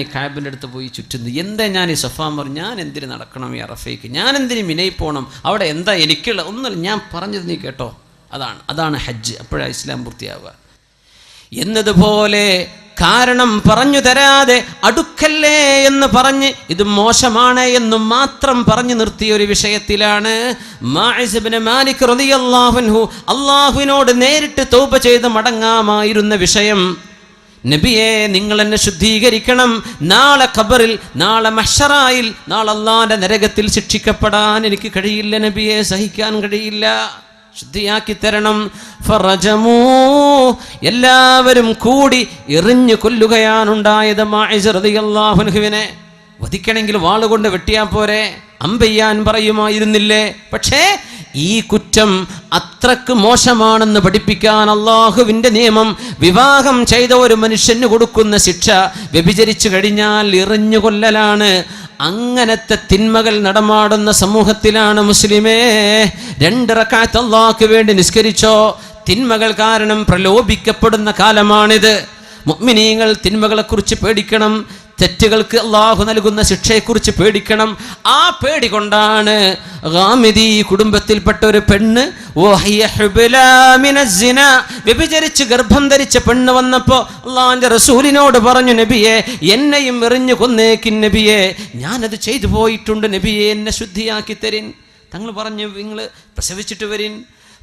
ഈ കാബിൻ്റെ അടുത്ത് പോയി ചുറ്റുന്നത്. എന്താ ഞാൻ ഈ സഫാ പറഞ്ഞു, ഞാൻ എന്തിന് നടക്കണം ഈ അറഫയ്ക്ക്, ഞാൻ എന്തിന് മിനയിൽ പോകണം, അവിടെ എന്താ എനിക്കുള്ള ഒന്നുമില്ല, ഞാൻ പറഞ്ഞത് നീ കേട്ടോ, അതാണ് ഹജ്ജ്. അപ്പോഴാണ് ഇസ്ലാം പൂർത്തിയാവുക. എന്നതുപോലെ കാരണം പറഞ്ഞു തരാതെ അടുക്കല്ലേ എന്ന് പറഞ്ഞ് ഇത് മോശമാണ് എന്ന് മാത്രം പറഞ്ഞു നിർത്തിയ ഒരു വിഷയത്തിലാണ് മാഇസ് ഇബ്നു മാലിക് റളിയല്ലാഹു അൻഹു അല്ലാഹുവിനോട് നേരിട്ട് തൗബ ചെയ്ത് മടങ്ങാമായിരുന്ന വിഷയം. നബിയെ, നിങ്ങൾ എന്നെ ശുദ്ധീകരിക്കണം, നാളെ ഖബറിൽ, നാളെ മഹ്ശറായിൽ, നാളെ അല്ലാഹുവിന്റെ നരകത്തിൽ ശിക്ഷിക്കപ്പെടാൻ എനിക്ക് കഴിയില്ല നബിയെ, സഹിക്കാൻ കഴിയില്ല, ശുദ്ധിയാക്കി തരണം. ഫറജമൂ, എല്ലാവരും കൂടി എറിഞ്ഞു കൊല്ലുകയാണുണ്ടായത് മാഇസ് റളിയല്ലാഹു അൻഹുവിനെ. വധിക്കണമെങ്കിൽ വാളുകൊണ്ട് വെട്ടിയാ പോരെ, അമ്പെയ്യാൻ പറയുമായിരുന്നില്ലേ? പക്ഷേ ഈ കുറ്റം അത്രക്ക് മോശമാണെന്ന് പഠിപ്പിക്കാൻ അള്ളാഹുവിൻ്റെ നിയമം, വിവാഹം ചെയ്ത ഒരു മനുഷ്യന് കൊടുക്കുന്ന ശിക്ഷ വ്യഭിചരിച്ചു കഴിഞ്ഞാൽ എറിഞ്ഞു കൊല്ലലാണ്. അങ്ങനത്തെ തിന്മകൾ നടമാടുന്ന സമൂഹത്തിലാണ് മുസ്ലിമേ 2 റക്അത്ത് അല്ലാഹുവിന് വേണ്ടി നിസ്കരിച്ചോ. തിന്മകൾ കാരണം പ്രലോഭിക്കപ്പെടുന്ന കാലമാണിത്. മുഅ്മിനീങ്ങൾ തിന്മകളെക്കുറിച്ച് പേടിക്കണം, തെറ്റുകൾക്ക് അള്ളാഹു നൽകുന്ന ശിക്ഷയെക്കുറിച്ച് പേടിക്കണം. ആ പേടി കൊണ്ടാണ് ഗാമിദി കുടുംബത്തിൽപ്പെട്ട ഒരു പെണ്ണ് വ്യഭിചരിച്ച് ഗർഭം ധരിച്ച പെണ്ണ് വന്നപ്പോൾ അള്ളാഹുവിന്റെ റസൂലിനോട് പറഞ്ഞു, നബിയെ എന്നെയും എറിഞ്ഞു കൊന്നേക്കിൻ നബിയെ, ഞാനത് ചെയ്തു പോയിട്ടുണ്ട് നബിയെ, എന്നെ ശുദ്ധിയാക്കി തരിൻ. തങ്ങൾ പറഞ്ഞു, നിങ്ങൾ പ്രസവിച്ചിട്ട് വരിൻ.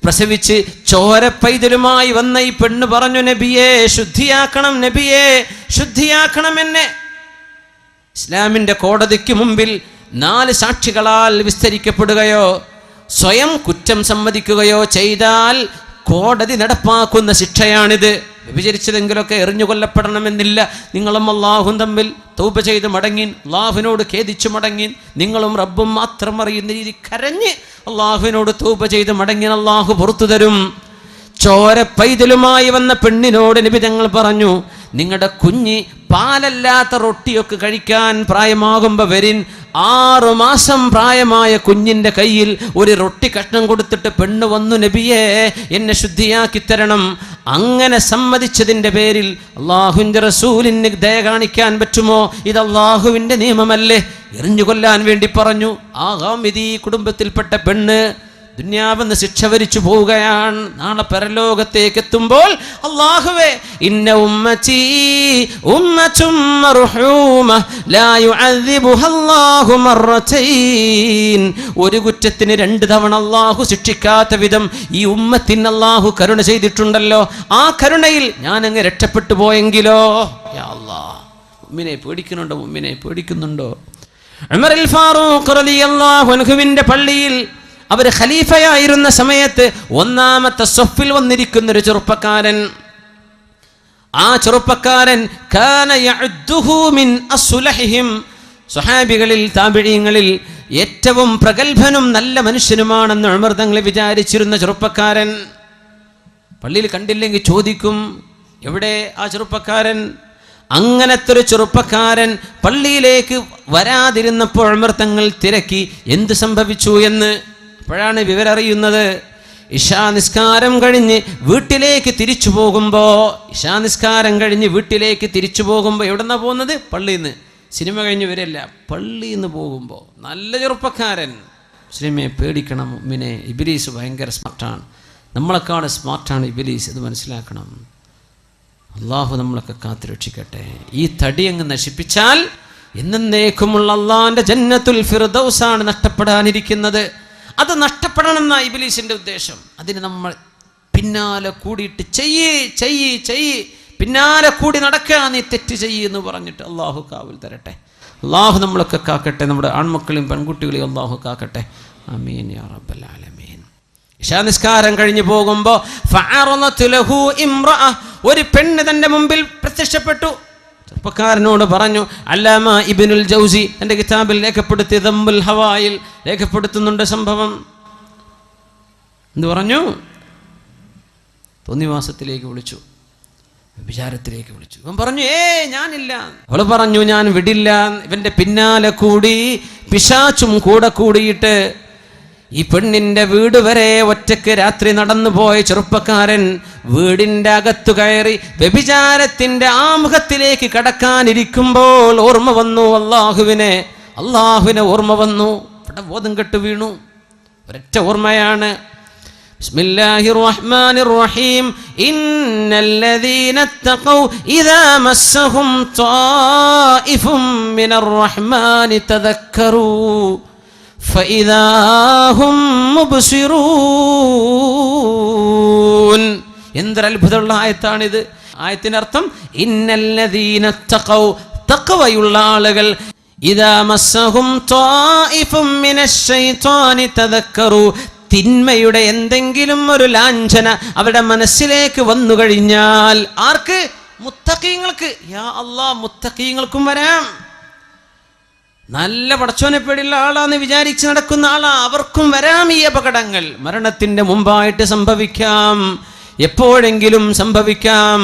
പ്രസവിച്ച് ചോര പൈതലുമായി വന്ന ഈ പെണ്ണ് പറഞ്ഞു, നബിയെ ശുദ്ധിയാക്കണം, നബിയെ ശുദ്ധിയാക്കണം എന്നെ. ഇസ്ലാമിൻ്റെ കോടതിക്ക് മുമ്പിൽ 4 സാക്ഷികളാൽ വിസ്തരിക്കപ്പെടുകയോ സ്വയം കുറ്റം സമ്മതിക്കുകയോ ചെയ്താൽ കോടതി നടപ്പാക്കുന്ന ശിക്ഷയാണിത്. വിചരിച്ചതെങ്കിലൊക്കെ എറിഞ്ഞു കൊല്ലപ്പെടണമെന്നില്ല. നിങ്ങളും അള്ളാഹും തമ്മിൽ തൗബ ചെയ്ത് മടങ്ങിൻ, അള്ളാഹുവിനോട് ഖേദിച്ചു മടങ്ങിൻ, നിങ്ങളും റബ്ബും മാത്രം അറിയുന്ന രീതി കരഞ്ഞ് അള്ളാഹുവിനോട് തൗബ ചെയ്ത് മടങ്ങിൻ, അള്ളാഹു പുറത്തു തരും. ചോര പൈതലുമായി വന്ന പെണ്ണിനോട് നബി തങ്ങൾ പറഞ്ഞു, നിങ്ങളുടെ കുഞ്ഞ് പാലല്ലാത്ത റൊട്ടിയൊക്കെ കഴിക്കാൻ പ്രായമാകുമ്പോൾ വരിൻ. 6 മാസം പ്രായമായ കുഞ്ഞിൻ്റെ കയ്യിൽ ഒരു റൊട്ടി കഷ്ണം കൊടുത്തിട്ട് പെണ്ണ് വന്നു, നബിയെ എന്നെ ശുദ്ധിയാക്കി തരണം. അങ്ങനെ സമ്മതിച്ചതിൻ്റെ പേരിൽ അള്ളാഹുവിൻ്റെ റസൂലിന് ദയ കാണിക്കാൻ പറ്റുമോ? ഇത് അള്ളാഹുവിൻ്റെ നിയമമല്ലേ? എറിഞ്ഞു കൊല്ലാൻ വേണ്ടി പറഞ്ഞു. ആ ഗാമിദി കുടുംബത്തിൽപ്പെട്ട പെണ്ണ് ദുനിയാവെന്ന് ശിക്ഷ വരിച്ചു പോവുകയാണ്. നാളെ പരലോകത്തേക്ക് എത്തുമ്പോൾ അല്ലാഹുവേ, ഇന്ന ഉമ്മതി ഉമ്മത്തും മർഹൂമ ലാ യുഅദ്ദിബുഹാ അല്ലാഹു മർറതൈൻ. ഒരു കുറ്റത്തിന് 2 തവണ അല്ലാഹു ശിക്ഷിക്കാത്ത വിധം ഈ ഉമ്മത്തിന് അല്ലാഹു കരുണ ചെയ്തിട്ടുണ്ടല്ലോ. ആ കരുണയിൽ ഞാൻ അങ്ങ് രക്ഷപ്പെട്ടു പോയെങ്കിലോ? യാ അല്ലാഹ്, മുഅ്മിനെ പേടിക്കുന്നുണ്ടോ? മുഅ്മിനെ പേടിക്കുന്നുണ്ടോ? ഉമറുൽ ഫാറൂഖ് റളിയല്ലാഹു അൻഹുവിന്റെ പള്ളിയിൽ അവർ ഖലീഫയായിരുന്ന സമയത്ത് 1-ാമത്തെ സഫിൽ വന്നിരിക്കുന്നൊരു ചെറുപ്പക്കാരൻ. ആ ചെറുപ്പക്കാരൻ കാന യഅദ്ദുഹു മിൻ അസ്ലഹിഹിം, സ്വഹാബികളിൽ താബിഈങ്ങളിൽ ഏറ്റവും പ്രഗൽഭനും നല്ല മനുഷ്യനുമാണെന്ന് ഉമർ തങ്ങൾ വിചാരിച്ചിരുന്ന ചെറുപ്പക്കാരൻ. പള്ളിയിൽ കണ്ടില്ലെങ്കിൽ ചോദിക്കും, എവിടെ ആ ചെറുപ്പക്കാരൻ? അങ്ങനത്തെ ഒരു ചെറുപ്പക്കാരൻ പള്ളിയിലേക്ക് വരാതിരുന്നപ്പോൾ ഉമർ തങ്ങൾ തിരക്കി എന്ത് സംഭവിച്ചു എന്ന്. അപ്പോഴാണ് വിവരറിയുന്നത്. ഇശാ നിസ്കാരം കഴിഞ്ഞ് വീട്ടിലേക്ക് തിരിച്ചു പോകുമ്പോൾ എവിടെന്നാ പോകുന്നത്? പള്ളിയിൽ നിന്ന്. സിനിമ കഴിഞ്ഞ് വരില്ല, പള്ളിയിൽ നിന്ന് പോകുമ്പോൾ. നല്ല ചെറുപ്പക്കാരൻ. മുസ്ലിമെ പേടിക്കണം. മുഅ്മിനെ, ഇബ്ലീസ് ഭയങ്കര സ്മാർട്ടാണ്. നമ്മളെക്കാണ് സ്മാർട്ടാണ് ഇബ്ലീസ്, ഇത് മനസ്സിലാക്കണം. അള്ളാഹു നമ്മളൊക്കെ കാത്തു രക്ഷിക്കട്ടെ. ഈ തടി അങ്ങ് നശിപ്പിച്ചാൽ എന്നേക്കുമുള്ള അള്ളാഹിന്റെ ജന്നത്തുൽ ഫിർദൗസാണ് നഷ്ടപ്പെടാനിരിക്കുന്നത്. അത് നഷ്ടപ്പെടണമെന്ന ഇബ്ലീസിന്റെ ഉദ്ദേശം. അതിന് നമ്മൾ പിന്നാലെ കൂടിയിട്ട് ചെയ്യ് പിന്നാലെ കൂടി നടക്കുക, നീ തെറ്റ് എന്ന് പറഞ്ഞിട്ട് അള്ളാഹു കാവൽ തരട്ടെ. അള്ളാഹു നമ്മളൊക്കെ കാക്കട്ടെ, നമ്മുടെ ആൺമക്കളെയും പെൺകുട്ടികളെയും അള്ളാഹു കാക്കട്ടെ. ആമീൻ യാ റബ്ബൽ ആലമീൻ. ഇശാ നിസ്കാരം കഴിഞ്ഞു പോകുമ്പോൾ ഫഅറളത് ലഹു ഇംറഅ, ഒരു പെണ്ണ് തന്റെ മുമ്പിൽ പ്രത്യക്ഷപ്പെട്ടു. ചെറുപ്പക്കാരനോട് പറഞ്ഞു, അല്ലാമ ഇബ്നുൽ ജൗസി തന്റെ കിതാബിൽ രേഖപ്പെടുത്തിയ ദംബുൽ ഹവായിൽ രേഖപ്പെടുത്തുന്നുണ്ട് സംഭവം. എന്ത് പറഞ്ഞു? തോന്നിവാസത്തിലേക്ക് വിളിച്ചു, വിചാരത്തിലേക്ക് വിളിച്ചു. ഇവൻ പറഞ്ഞു, ഞാനില്ല. അവള് പറഞ്ഞു, ഞാൻ വിടില്ല. ഇവന്റെ പിന്നാലെ കൂടി പിശാചും കൂടെ കൂടിയിട്ട് ഈ പെണ്ണിന്റെ വീട് വരെ ഒറ്റയ്ക്ക് രാത്രി നടന്നു പോയ ചെറുപ്പക്കാരൻ വീടിന്റെ അകത്തു കയറി വ്യഭിചാരത്തിന്റെ ആമുഖത്തിലേക്ക് കടക്കാനിരിക്കുമ്പോൾ ഓർമ്മ വന്നു അള്ളാഹുവിനെ ഓർമ്മ വന്നു. ഇവിടെ ബോധം കെട്ടു വീണു. ഒരൊറ്റ ഓർമ്മയാണ്. ബിസ്മില്ലാഹിർ റഹ്മാനിർ റഹീം. ഇന്നല്ലദീന തഖൗ ഇദാ മസ്സഹും ത്വായിഫും മിനർ റഹ്മാനി തദക്കറൂ ഫഇദാ ഹും മുബ്സിറൂൻ. എന്തൊരു അത്ഭുതമുള്ള ആയത്താണിത്. ആയത്തിനർത്ഥം ഇന്നല്ലദീന തഖൗ, തഖ്വയുള്ള ആളുകൾ, ഇദാ മസ്സഹും ത്വായിഫും മിനശ് ശൈത്വാനി തദക്കറൂ, തിന്മയുടെ എന്തെങ്കിലും ഒരു ലാഞ്ചന അവരുടെ മനസ്സിലേക്ക് വന്നു കഴിഞ്ഞാൽ, ആർക്ക്? മുത്തഖീങ്ങൾക്ക്. യാ അല്ലാഹ്, മുത്തഖീങ്ങൾക്കും വരാം. നല്ല പടച്ചോനെ പേടിയുള്ള ആളാന്ന് വിചാരിച്ച് നടക്കുന്ന ആളാ, അവർക്കും വരാം ഈ അപകടങ്ങൾ. മരണത്തിന്റെ മുമ്പായിട്ട് സംഭവിക്കാം, എപ്പോഴെങ്കിലും സംഭവിക്കാം.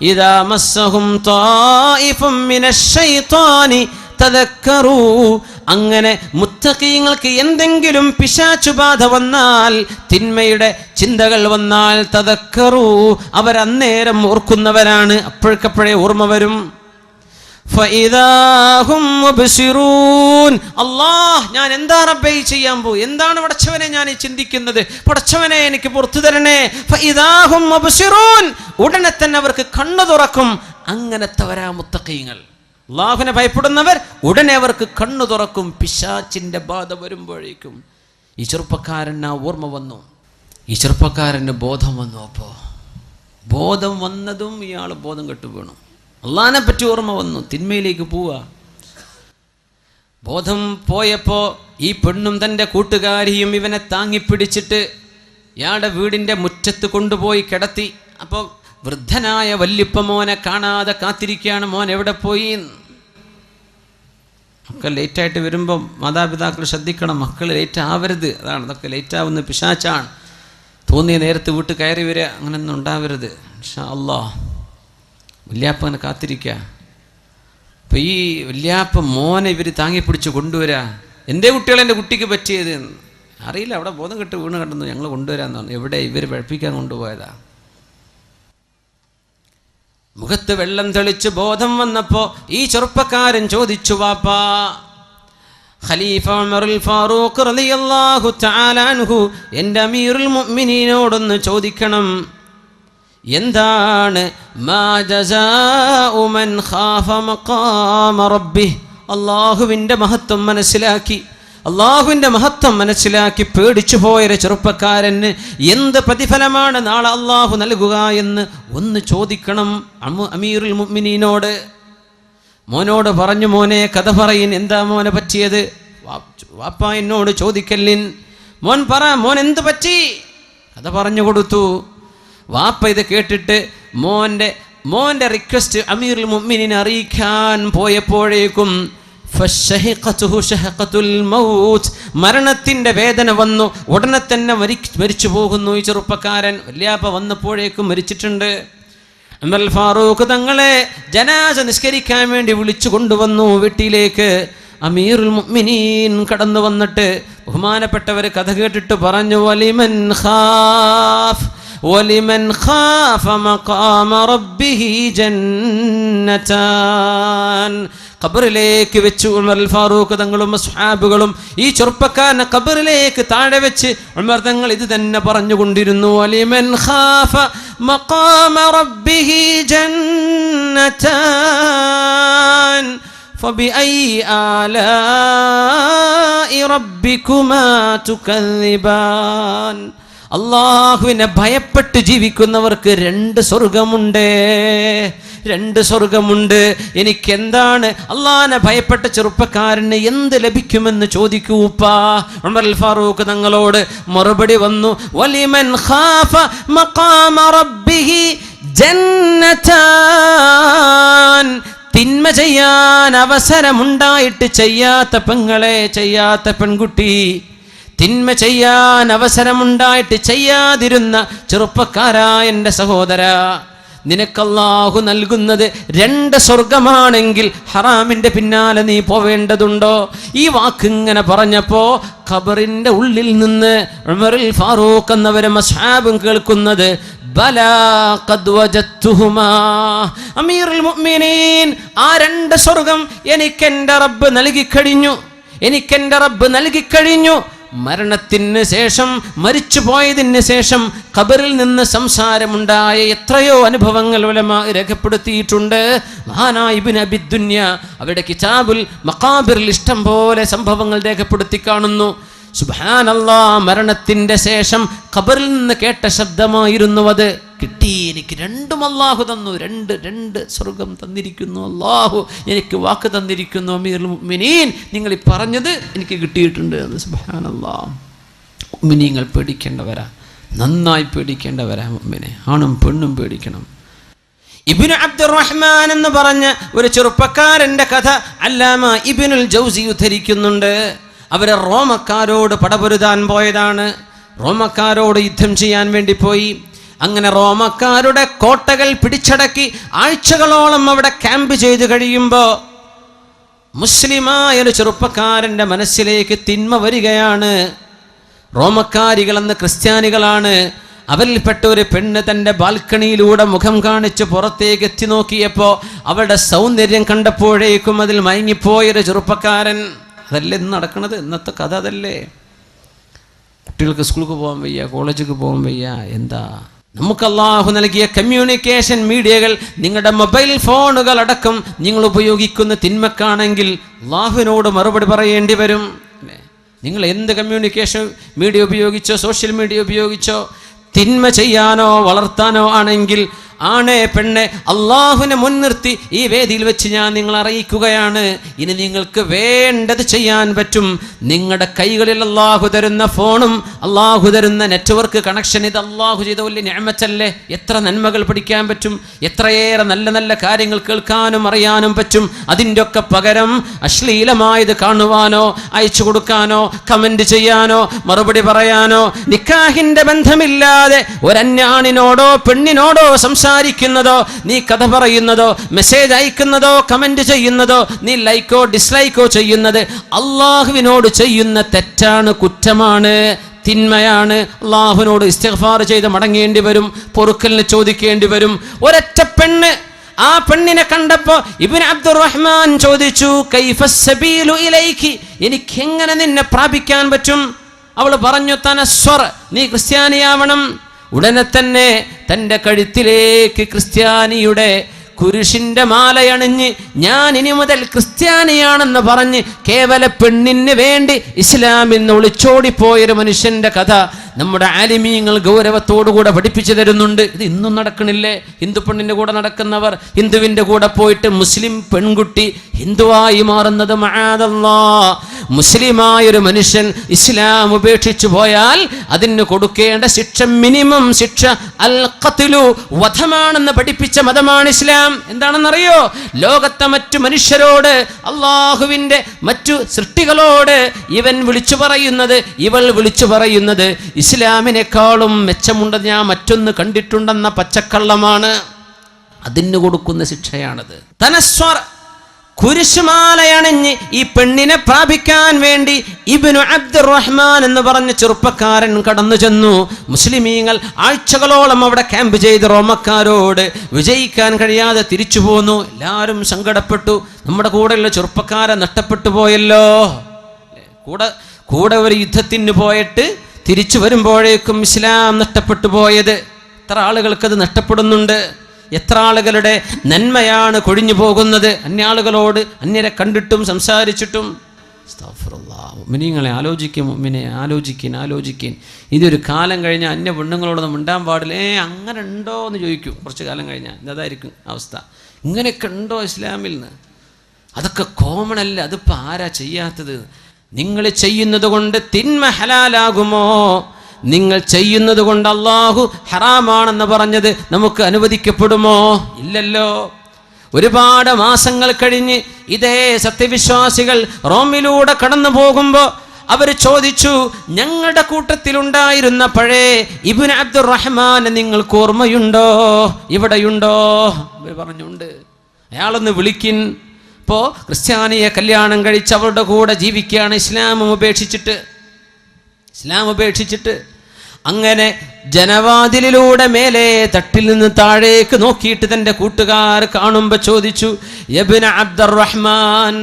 ഇദാ മസ്സഹും ത്വായിഫും മിനശ് ശൈത്വാനി തദക്കറൂ, അങ്ങനെ മുത്തഖീങ്ങൾക്ക് എന്തെങ്കിലും പിശാചുബാധ വന്നാൽ, തിന്മയുടെ ചിന്തകൾ വന്നാൽ, തദക്കറൂ, അവരന്നേരം ഓർക്കുന്നവരാണ്. അപ്പോഴേക്കപ്പോഴേ ഓർമ്മ വരും. ഫഇദാഹും മുബ്സിറൂൻ. അല്ലാഹ്, ഞാൻ എന്താ റബ്ബേ ചെയ്യാൻ പോയി? എന്താണ് പടച്ചവനെ ഞാൻ ചിന്തിക്കുന്നത്? പടച്ചവനെ എനിക്ക് പുറത്തു തരണേ. ഫഇദാഹും മുബ്സിറൂൻ, ഉടനെ തന്നെ അവർക്ക് കണ്ണു തുറക്കും. അങ്ങനത്തെവരാ മുത്തഖീങ്ങൾ. അല്ലാഹുവിനെ ഭയപ്പെടുന്നവർ ഉടനെ അവർക്ക് കണ്ണു തുറക്കും. പിശാചിന്റെ ബാധ വരുമ്പോഴേക്കും ഈ ചെറുപ്പക്കാരന് ആ ഓർമ്മ വന്നു, ഈ ചെറുപ്പക്കാരന് ബോധം വന്നു. അപ്പോൾ ബോധം വന്നതും ഇയാൾ ബോധം കെട്ടു വീണു. അള്ളാഹിനെ പറ്റി ഓർമ്മ വന്നു, തിന്മയിലേക്ക് പോവുക. ബോധം പോയപ്പോൾ ഈ പെണ്ണും തൻ്റെ കൂട്ടുകാരിയും ഇവനെ താങ്ങിപ്പിടിച്ചിട്ട് ഇയാളുടെ വീടിൻ്റെ മുറ്റത്ത് കൊണ്ടുപോയി കിടത്തി. അപ്പോൾ വൃദ്ധനായ വല്യപ്പ മോനെ കാണാതെ കാത്തിരിക്കുകയാണ്. മോൻ എവിടെ പോയി? മക്കൾ ലേറ്റായിട്ട് വരുമ്പോൾ മാതാപിതാക്കൾ ശ്രദ്ധിക്കണം, മക്കൾ ലേറ്റ് ആവരുത്. അതാണ്, അതൊക്കെ ലേറ്റാവുന്ന പിശാച്ചാണ്. തോന്നിയ നേരത്ത് വീട്ടിൽ കയറി വരിക, അങ്ങനെയൊന്നും ഉണ്ടാവരുത്. ഇൻഷാ അല്ലാഹ്. വല്യാപ്പനെ കാത്തിരിക്കുക. അപ്പം ഈ വല്യാപ്പ മോനെ ഇവർ താങ്ങിപ്പിടിച്ച് കൊണ്ടുവരാ. എന്തേ കുട്ടികൾ എൻ്റെ കുട്ടിക്ക് പറ്റിയത് അറിയില്ല, അവിടെ ബോധം കെട്ട് വീണ് കണ്ടെന്നു, ഞങ്ങൾ കൊണ്ടുവരാമെന്നാണ്. എവിടെ? ഇവർ പഠിപ്പിക്കാൻ കൊണ്ടുപോയതാ. മുഖത്ത് വെള്ളം തെളിച്ച് ബോധം വന്നപ്പോൾ ഈ ചെറുപ്പക്കാരൻ ചോദിച്ചു, വാപ്പാ, ഖലീഫ ഉമറുൽ ഫാറൂഖ് റളിയല്ലാഹു തആല അൻഹു, എൻ്റെ അമീറുൽ മുഅ്മിനീനോടൊന്ന് ചോദിക്കണം, എന്താണ് മാ ജസാഉ മൻ ഖാഫ മഖാമ റബ്ബിഹ്? അല്ലാഹുവിൻ്റെ മഹത്വം മനസ്സിലാക്കി, അള്ളാഹുവിൻ്റെ മഹത്വം മനസ്സിലാക്കി പേടിച്ചു പോയൊരു ചെറുപ്പക്കാരന് എന്ത് പ്രതിഫലമാണ് നാളെ അള്ളാഹു നൽകുക എന്ന് ഒന്ന് ചോദിക്കണം അമീറുൽ മുഅ്മിനീനോട്. മോനോട് പറഞ്ഞു, മോനെ കഥ പറയിൻ, എന്താ മോനെ പറ്റിയത്? വാപ്പ എന്നോട് ചോദിക്കല്ലിൻ, മോൻ പറ, മോൻ എന്ത് പറ്റി? കഥ പറഞ്ഞു കൊടുത്തു. വാപ്പ ഇത് കേട്ടിട്ട് മോൻ്റെ റിക്വസ്റ്റ് അമീറുൽ മുഅ്മിനീനെ അറിയിക്കാൻ പോയപ്പോഴേക്കും മരണത്തിന്റെ വേദന വന്നു. ഉടനെ തന്നെ മരിച്ചു പോകുന്നു ഈ ചെറുപ്പക്കാരൻ. വല്യാപ്പ വന്നപ്പോഴേക്കും മരിച്ചിട്ടുണ്ട്. ഉമർ ഫാറൂഖ് തങ്ങളെ ജനാസ നിസ്കരിക്കാൻ വേണ്ടി വിളിച്ചു കൊണ്ടുവന്നു വീട്ടിലേക്ക്. അമീറുൽ മുഅ്മിനീൻ കടന്നു വന്നിട്ട് ബഹുമാനപ്പെട്ടവർ കഥ കേട്ടിട്ട് പറഞ്ഞു, വലിമൻ ഖാഫ മഖാമ റബ്ബിഹി ജന്നതാൻ. ഖബറിലേക്ക് വെച്ച് ഉമർ ഫാറൂഖ് തങ്ങളും സ്വഹാബുകളും ഈ ചെറുപ്പക്കാരനെ ഖബറിലേക്ക് താഴെ വെച്ച് ഉമർ തങ്ങൾ ഇത് തന്നെ പറഞ്ഞുകൊണ്ടിരുന്നു, വലിമൻ ഖാഫ മഖാമ റബ്ബിഹി ജന്നതാൻ ഫബിഅയ്യി ആലാഇ റബ്ബികുമാ തുകദ്ദിബാൻ. അള്ളാഹുവിനെ ഭയപ്പെട്ട് ജീവിക്കുന്നവർക്ക് രണ്ട് സ്വർഗമുണ്ട്. എനിക്കെന്താണ്? അള്ളാഹിനെ ഭയപ്പെട്ട ചെറുപ്പക്കാരന് എന്ത് ലഭിക്കുമെന്ന് ചോദിക്കൂ ഉപ്പാ. ഉമർ ഫാറൂഖ് തങ്ങളോട് മറുപടി വന്നു, വലിമൻ ഖാഫ മഖാമ റബ്ബിഹി ജന്നതാൻ. തിന്മ ചെയ്യാൻ അവസരമുണ്ടായിട്ട് ചെയ്യാത്ത പെങ്ങളെ, ചെയ്യാത്ത പെൺകുട്ടി, തിന്മ ചെയ്യാൻ അവസരമുണ്ടായിട്ട് ചെയ്യാതിരുന്ന ചെറുപ്പക്കാരായ എൻ്റെ സഹോദര, നിനക്കല്ലാഹു നൽകുന്നത് 2 സ്വർഗമാണെങ്കിൽ ഹറാമിന്റെ പിന്നാലെ നീ പോവേണ്ടതുണ്ടോ? ഈ വാക്ക് ഇങ്ങനെ പറഞ്ഞപ്പോ ഖബറിന്റെ ഉള്ളിൽ നിന്ന് ഉമറുൽ ഫാറൂഖ് എന്നവരെ അസ്ഹാബും കേൾക്കുന്നത് ബലാ ഖദ് വജത്തുഹുമാ അമീറുൽ മുഅ്മിനീൻ, ആ 2 സ്വർഗം എനിക്കെന്റെ റബ്ബ് നൽകിക്കഴിഞ്ഞു. മരണത്തിന് ശേഷം, മരിച്ചു പോയതിന് ശേഷം ഖബറിൽ നിന്ന് സംസാരമുണ്ടായ എത്രയോ അനുഭവങ്ങൾ ഉലമാ രേഖപ്പെടുത്തിയിട്ടുണ്ട്. മഹാനായ ഇബ്നു അബി ദുനിയ അവരുടെ കിതാബുൽ മഖാബിറിൽ ഇഷ്ടം പോലെ സംഭവങ്ങൾ രേഖപ്പെടുത്തി കാണുന്നു. സുബ്ഹാനല്ലാഹ്, മരണത്തിന്റെ ശേഷം ഖബറിൽ നിന്ന് കേട്ട ശബ്ദമായിരുന്നു അത്. കിട്ടി, എനിക്ക് 2ഉം അല്ലാഹു തന്നു, 2 സ്വർഗം തന്നിരിക്കുന്നു, അല്ലാഹു എനിക്ക് വാക്ക് തന്നിരിക്കുന്നു. അമീറുൽ മുഅ്മിനീൻ, നിങ്ങൾ ഈ പറഞ്ഞത് എനിക്ക് കിട്ടിയിട്ടുണ്ട് എന്ന്. സുബ്ഹാനല്ലാഹ്, മുഅ്മിനീങ്ങൾ പേടിക്കേണ്ടവരാ, നന്നായി പേടിക്കേണ്ടവരാ. മുഅ്മിനെ ആണും പെണ്ണും പേടിക്കണം. ഇബ്നു അബ്ദുറഹ്മാൻ എന്ന് പറഞ്ഞ ഒരു ചെറുപ്പക്കാരന്റെ കഥ അല്ലാമ ഇബ്നുൽ ജൗസി ഉദ്ധരിക്കുന്നുണ്ട്. അവരെ റോമക്കാരോട് പടപൊരുതാൻ പോയതാണ്. റോമക്കാരോട് യുദ്ധം ചെയ്യാൻ വേണ്ടി പോയി. അങ്ങനെ റോമക്കാരുടെ കോട്ടകൾ പിടിച്ചടക്കി ആഴ്ചകളോളം അവിടെ ക്യാമ്പ് ചെയ്ത് കഴിയുമ്പോൾ മുസ്ലിമായ ഒരു ചെറുപ്പക്കാരൻ്റെ മനസ്സിലേക്ക് തിന്മ വരികയാണ്. റോമക്കാരികളെന്ന് ക്രിസ്ത്യാനികളാണ്. അവരിൽപ്പെട്ട ഒരു പെണ്ണ് തൻ്റെ ബാൽക്കണിയിലൂടെ മുഖം കാണിച്ച് പുറത്തേക്ക് എത്തി നോക്കിയപ്പോൾ അവളുടെ സൗന്ദര്യം കണ്ടപ്പോഴേക്കും അതിൽ മയങ്ങിപ്പോയൊരു ചെറുപ്പക്കാരൻ. അതല്ലേ ഇന്ന് നടക്കണത്, ഇന്നത്തെ കഥ അതല്ലേ. കുട്ടികൾക്ക് സ്കൂൾക്ക് പോകാൻ വയ്യ, കോളേജിലേക്ക് പോകാൻ വയ്യ. എന്താ നമുക്ക് അല്ലാഹു നൽകിയ കമ്മ്യൂണിക്കേഷൻ മീഡിയകൾ, നിങ്ങളുടെ മൊബൈൽ ഫോണുകൾ അടക്കം നിങ്ങൾ ഉപയോഗിക്കുന്ന തിന്മക്കാണെങ്കിൽ അല്ലാഹുവിനോട് മറുപടി പറയേണ്ടി വരും. നിങ്ങൾ എന്ത് കമ്മ്യൂണിക്കേഷൻ മീഡിയ ഉപയോഗിച്ചോ, സോഷ്യൽ മീഡിയ ഉപയോഗിച്ചോ, തിന്മ ചെയ്യാനോ വളർത്താനോ ആണെങ്കിൽ ആണേ പെണ്ണെ, അള്ളാഹുവിനെ മുൻനിർത്തി ഈ വേദിയിൽ വെച്ച് ഞാൻ നിങ്ങളെ അറിയിക്കുകയാണ്. ഇനി നിങ്ങൾക്ക് വേണ്ടത് ചെയ്യാൻ പറ്റും. നിങ്ങളുടെ കൈകളിൽ അള്ളാഹു തരുന്ന ഫോണും അള്ളാഹു തരുന്ന നെറ്റ്വർക്ക് കണക്ഷൻ, ഇത് അള്ളാഹു ചെയ്ത വലിയ നിഅമത്തല്ലേ. എത്ര നന്മകൾ പഠിക്കാൻ പറ്റും, എത്രയേറെ നല്ല നല്ല കാര്യങ്ങൾ കേൾക്കാനും അറിയാനും പറ്റും. അതിൻ്റെ ഒക്കെ പകരം അശ്ലീലമായത് കാണുവാനോ, അയച്ചു കൊടുക്കാനോ, കമന്റ് ചെയ്യാനോ, മറുപടി പറയാനോ, നിക്കാഹിന്റെ ബന്ധമില്ലാതെ ഒരന്യാണിനോടോ പെണ്ണിനോടോ സംസാരിക്കുന്നതോ, നീ കഥ പറയുന്നതോ, മെസ്സേജ് അയക്കുന്നതോ, കമന്റ് ചെയ്യുന്നതോ, നീ ലൈക്കോ ഡിസ്ലൈക്കോ ചെയ്യുന്നത് അള്ളാഹുവിനോട് ചെയ്യുന്ന തെറ്റാണ്, കുറ്റമാണ്, തിന്മയാണ്. അള്ളാഹുവിനോട് ഇസ്തിഗ്ഫാർ ചെയ്ത് മടങ്ങേണ്ടി വരും, പൊറുക്കലിന് ചോദിക്കേണ്ടി വരും. ഒരൊറ്റ പെണ്ണ്, ആ പെണ്ണിനെ കണ്ടപ്പോ ഇബ്നു അബ്ദുറഹ്മാൻ ചോദിച്ചു, കൈഫസ് സബീലു ഇലൈകി, എനിക്ക് എങ്ങനെ നിന്നെ പ്രാപിക്കാൻ പറ്റും? അവൾ പറഞ്ഞു, തനസ്വർ, നീ ക്രിസ്ത്യാനിയാവണം. ഉടനെ തന്നെ തൻ്റെ കഴുത്തിലേക്ക് ക്രിസ്ത്യാനിയുടെ കുരിശിൻ്റെ മാലയണിഞ്ഞ് ഞാൻ ഇനി മുതൽ ക്രിസ്ത്യാനിയാണെന്ന് പറഞ്ഞ് കേവല പെണ്ണിന് വേണ്ടി ഇസ്ലാമിൽ നിന്ന് ഒളിച്ചോടിപ്പോയൊരു മനുഷ്യൻ്റെ കഥ നമ്മുടെ ആലിമീങ്ങൾ ഗൗരവത്തോടുകൂടെ പഠിപ്പിച്ചു തരുന്നുണ്ട്. ഇത് ഇന്നും നടക്കണില്ലേ? ഹിന്ദു പെണ്ണിൻ്റെ കൂടെ നടക്കുന്നവർ ഹിന്ദുവിൻ്റെ കൂടെ പോയിട്ട് മുസ്ലിം പെൺകുട്ടി ഹിന്ദുവായി മാറുന്നത് മഅദല്ലാഹ്. മുസ്ലിമായൊരു മനുഷ്യൻ ഇസ്ലാം ഉപേക്ഷിച്ചു പോയാൽ അതിന് കൊടുക്കേണ്ട ശിക്ഷ, മിനിമം ശിക്ഷ അൽ ഖത്ലു, വധമാണെന്ന് പഠിപ്പിച്ച മതമാണ് ഇസ്ലാം. എന്താണെന്നറിയോ? ലോകത്തെ മറ്റു മനുഷ്യരോട്, അള്ളാഹുവിൻ്റെ മറ്റു സൃഷ്ടികളോട് ഇവൻ വിളിച്ചു പറയുന്നത്, ഇവൾ വിളിച്ചു പറയുന്നത് ഇസ്ലാമിനേക്കാളും മെച്ചമുണ്ടെന്ന് ഞാൻ മറ്റൊന്ന് കണ്ടിട്ടുണ്ടെന്ന പച്ചക്കള്ളമാണ്. അതിന് കൊടുക്കുന്ന ശിക്ഷയാണത്. തനസ്വർ, കുരിശുമാലയണിഞ്ഞ് ഈ പെണ്ണിനെ പ്രാപിക്കാൻ വേണ്ടി ഇബ്നു അബ്ദുറഹ്മാൻ എന്ന് പറഞ്ഞ ചെറുപ്പക്കാരൻ കടന്നു ചെന്നു. മുസ്ലിമീങ്ങൾ ആഴ്ചകളോളം അവിടെ ക്യാമ്പ് ചെയ്ത് റോമക്കാരോട് വിജയിക്കാൻ കഴിയാതെ തിരിച്ചു പോന്നു. എല്ലാവരും സങ്കടപ്പെട്ടു. നമ്മുടെ കൂടെയുള്ള ചെറുപ്പക്കാരെ നഷ്ടപ്പെട്ടു പോയല്ലോ. കൂടെ ഒരു യുദ്ധത്തിന് പോയിട്ട് തിരിച്ചു വരുമ്പോഴേക്കും ഇസ്ലാം നഷ്ടപ്പെട്ടു പോയത്. എത്ര ആളുകൾക്കത് നഷ്ടപ്പെടുന്നുണ്ട്? എത്ര ആളുകളുടെ നന്മയാണ് കൊഴിഞ്ഞു പോകുന്നത്? അന്യാളുകളോട്, അന്യരെ കണ്ടിട്ടും സംസാരിച്ചിട്ടും. മുഅ്മിനീങ്ങളെ ആലോചിക്കും, മുഅ്മിനെ ആലോചിക്കിൻ. ഇതൊരു കാലം കഴിഞ്ഞാൽ അന്യ പെണ്ണുങ്ങളോടൊന്നും മിണ്ടാൻ പാടില്ല. അങ്ങനെ ഉണ്ടോ എന്ന് ചോദിക്കും. കുറച്ച് കാലം കഴിഞ്ഞാൽ ഇതായിരിക്കും അവസ്ഥ. ഇങ്ങനെയൊക്കെ ഉണ്ടോ ഇസ്ലാമിൽ നിന്ന്? അതൊക്കെ കോമൺ അല്ല. അതിപ്പോൾ ആരാ ചെയ്യാത്തത്? നിങ്ങൾ ചെയ്യുന്നത് കൊണ്ട് തിന്മ ഹലാലാകുമോ? നിങ്ങൾ ചെയ്യുന്നത് കൊണ്ട് അള്ളാഹു ഹറാമാണെന്ന് പറഞ്ഞത് നമുക്ക് അനുവദിക്കപ്പെടുമോ? ഇല്ലല്ലോ. ഒരുപാട് മാസങ്ങൾ കഴിഞ്ഞ് ഇതേ സത്യവിശ്വാസികൾ റോമിലൂടെ കടന്നു പോകുമ്പോൾ അവർ ചോദിച്ചു, ഞങ്ങളുടെ കൂട്ടത്തിലുണ്ടായിരുന്ന പഴയ ഇബ്നു അബ്ദുറഹ്മാൻ നിങ്ങൾക്ക് ഓർമ്മയുണ്ടോ, ഇവിടെയുണ്ടോ? അവർ പറഞ്ഞുണ്ട്. അയാളൊന്ന് വിളിക്കിൻ. ഇപ്പോൾ ക്രിസ്ത്യാനിയെ കല്യാണം കഴിച്ച് അവരുടെ കൂടെ ജീവിക്കുകയാണ്, ഇസ്ലാം ഉപേക്ഷിച്ചിട്ട്. അങ്ങനെ ജനവാതിലിലൂടെ മേലെ തട്ടിൽ നിന്ന് താഴേക്ക് നോക്കിയിട്ട് തൻ്റെ കൂട്ടുകാർ കാണുമ്പോൾ ചോദിച്ചു, യബ്ന അബ്ദുറഹ്മാൻ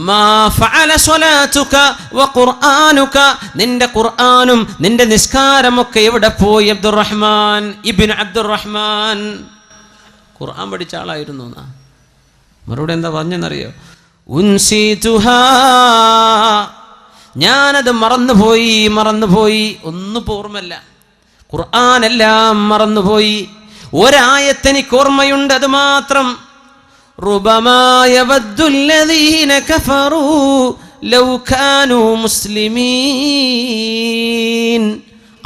മാ ഫഅല സ്വലാതുക വഖുർആനുക, നിന്റെ ഖുർആനും നിന്റെ നിസ്കാരമൊക്കെ എവിടെ പോയി അബ്ദുറഹ്മാൻ? ഇബ്നു അബ്ദുറഹ്മാൻ ഖുർആൻ പഠിച്ച ആളായിരുന്നു. മറുപടി എന്താ പറഞ്ഞെന്നറിയോ? ഉൻസിതുഹാ, ഞാനത് മറന്നുപോയി, ഒന്നും ഓർമ്മല്ല, ഖുർആനെല്ലാം മറന്നുപോയി. ഒരായത്തെനിക്ക് ഓർമ്മയുണ്ട്, അത് മാത്രം. റുബമാ യവദ്ദുല്ലദീന കഫറൂ ലൗ കാനൂ മുസ്ലിമീൻ,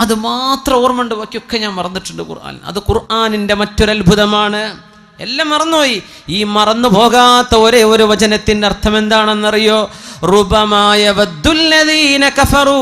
അത് മാത്രം ഓർമ്മയുണ്ട്, ബാക്കിയൊക്കെ ഞാൻ മറന്നിട്ടുണ്ട് ഖുർആൻ. അത് ഖുർആനിൻ്റെ മറ്റൊരത്ഭുതമാണ്. എല്ലാം മറന്നുപോയി. ഈ മറന്നു പോകാത്ത ഒരേ ഒരു വചനത്തിന്റെ അർത്ഥം എന്താണെന്നറിയോ? റുബമാ യവദ്ദുല്ലദീന കഫറൂ,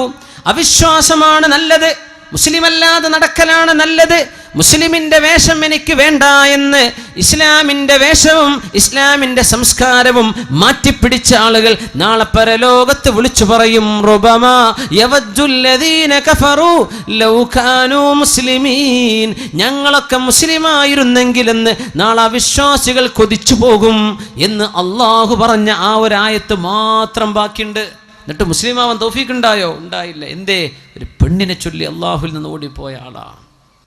അവിശ്വാസമാണ് നല്ലത്, മുസ്ലിമല്ലാതെ നടക്കലാണ് നല്ലത്, മുസ്ലിമിന്റെ വേഷം എനിക്ക് വേണ്ട എന്ന് ഇസ്ലാമിന്റെ വേഷവും ഇസ്ലാമിന്റെ സംസ്കാരവും മാറ്റിപ്പിടിച്ച ആളുകൾ നാളെ പരലോകത്ത് വിളിച്ചു പറയും, റുബമാ യവദ്ദുല്ലദീന കഫറൂ ലൗ കാനൂ മുസ്ലിമീൻ, ഞങ്ങളൊക്കെ മുസ്ലിമായിരുന്നെങ്കിലെന്ന് നാളെ അവിശ്വാസികൾ കൊതിച്ചു പോകും എന്ന് അള്ളാഹു പറഞ്ഞ ആ ഒരു ആയത്ത് മാത്രം ബാക്കിയുണ്ട്. എന്നിട്ട് മുസ്ലിമാവാൻ തൗഫീഖ് ഉണ്ടായോ? ഉണ്ടായില്ല. എന്തേ? ഒരു പെണ്ണിനെ ചൊല്ലി അള്ളാഹുവിൽ നിന്ന് ഓടിപ്പോയ ആളാ.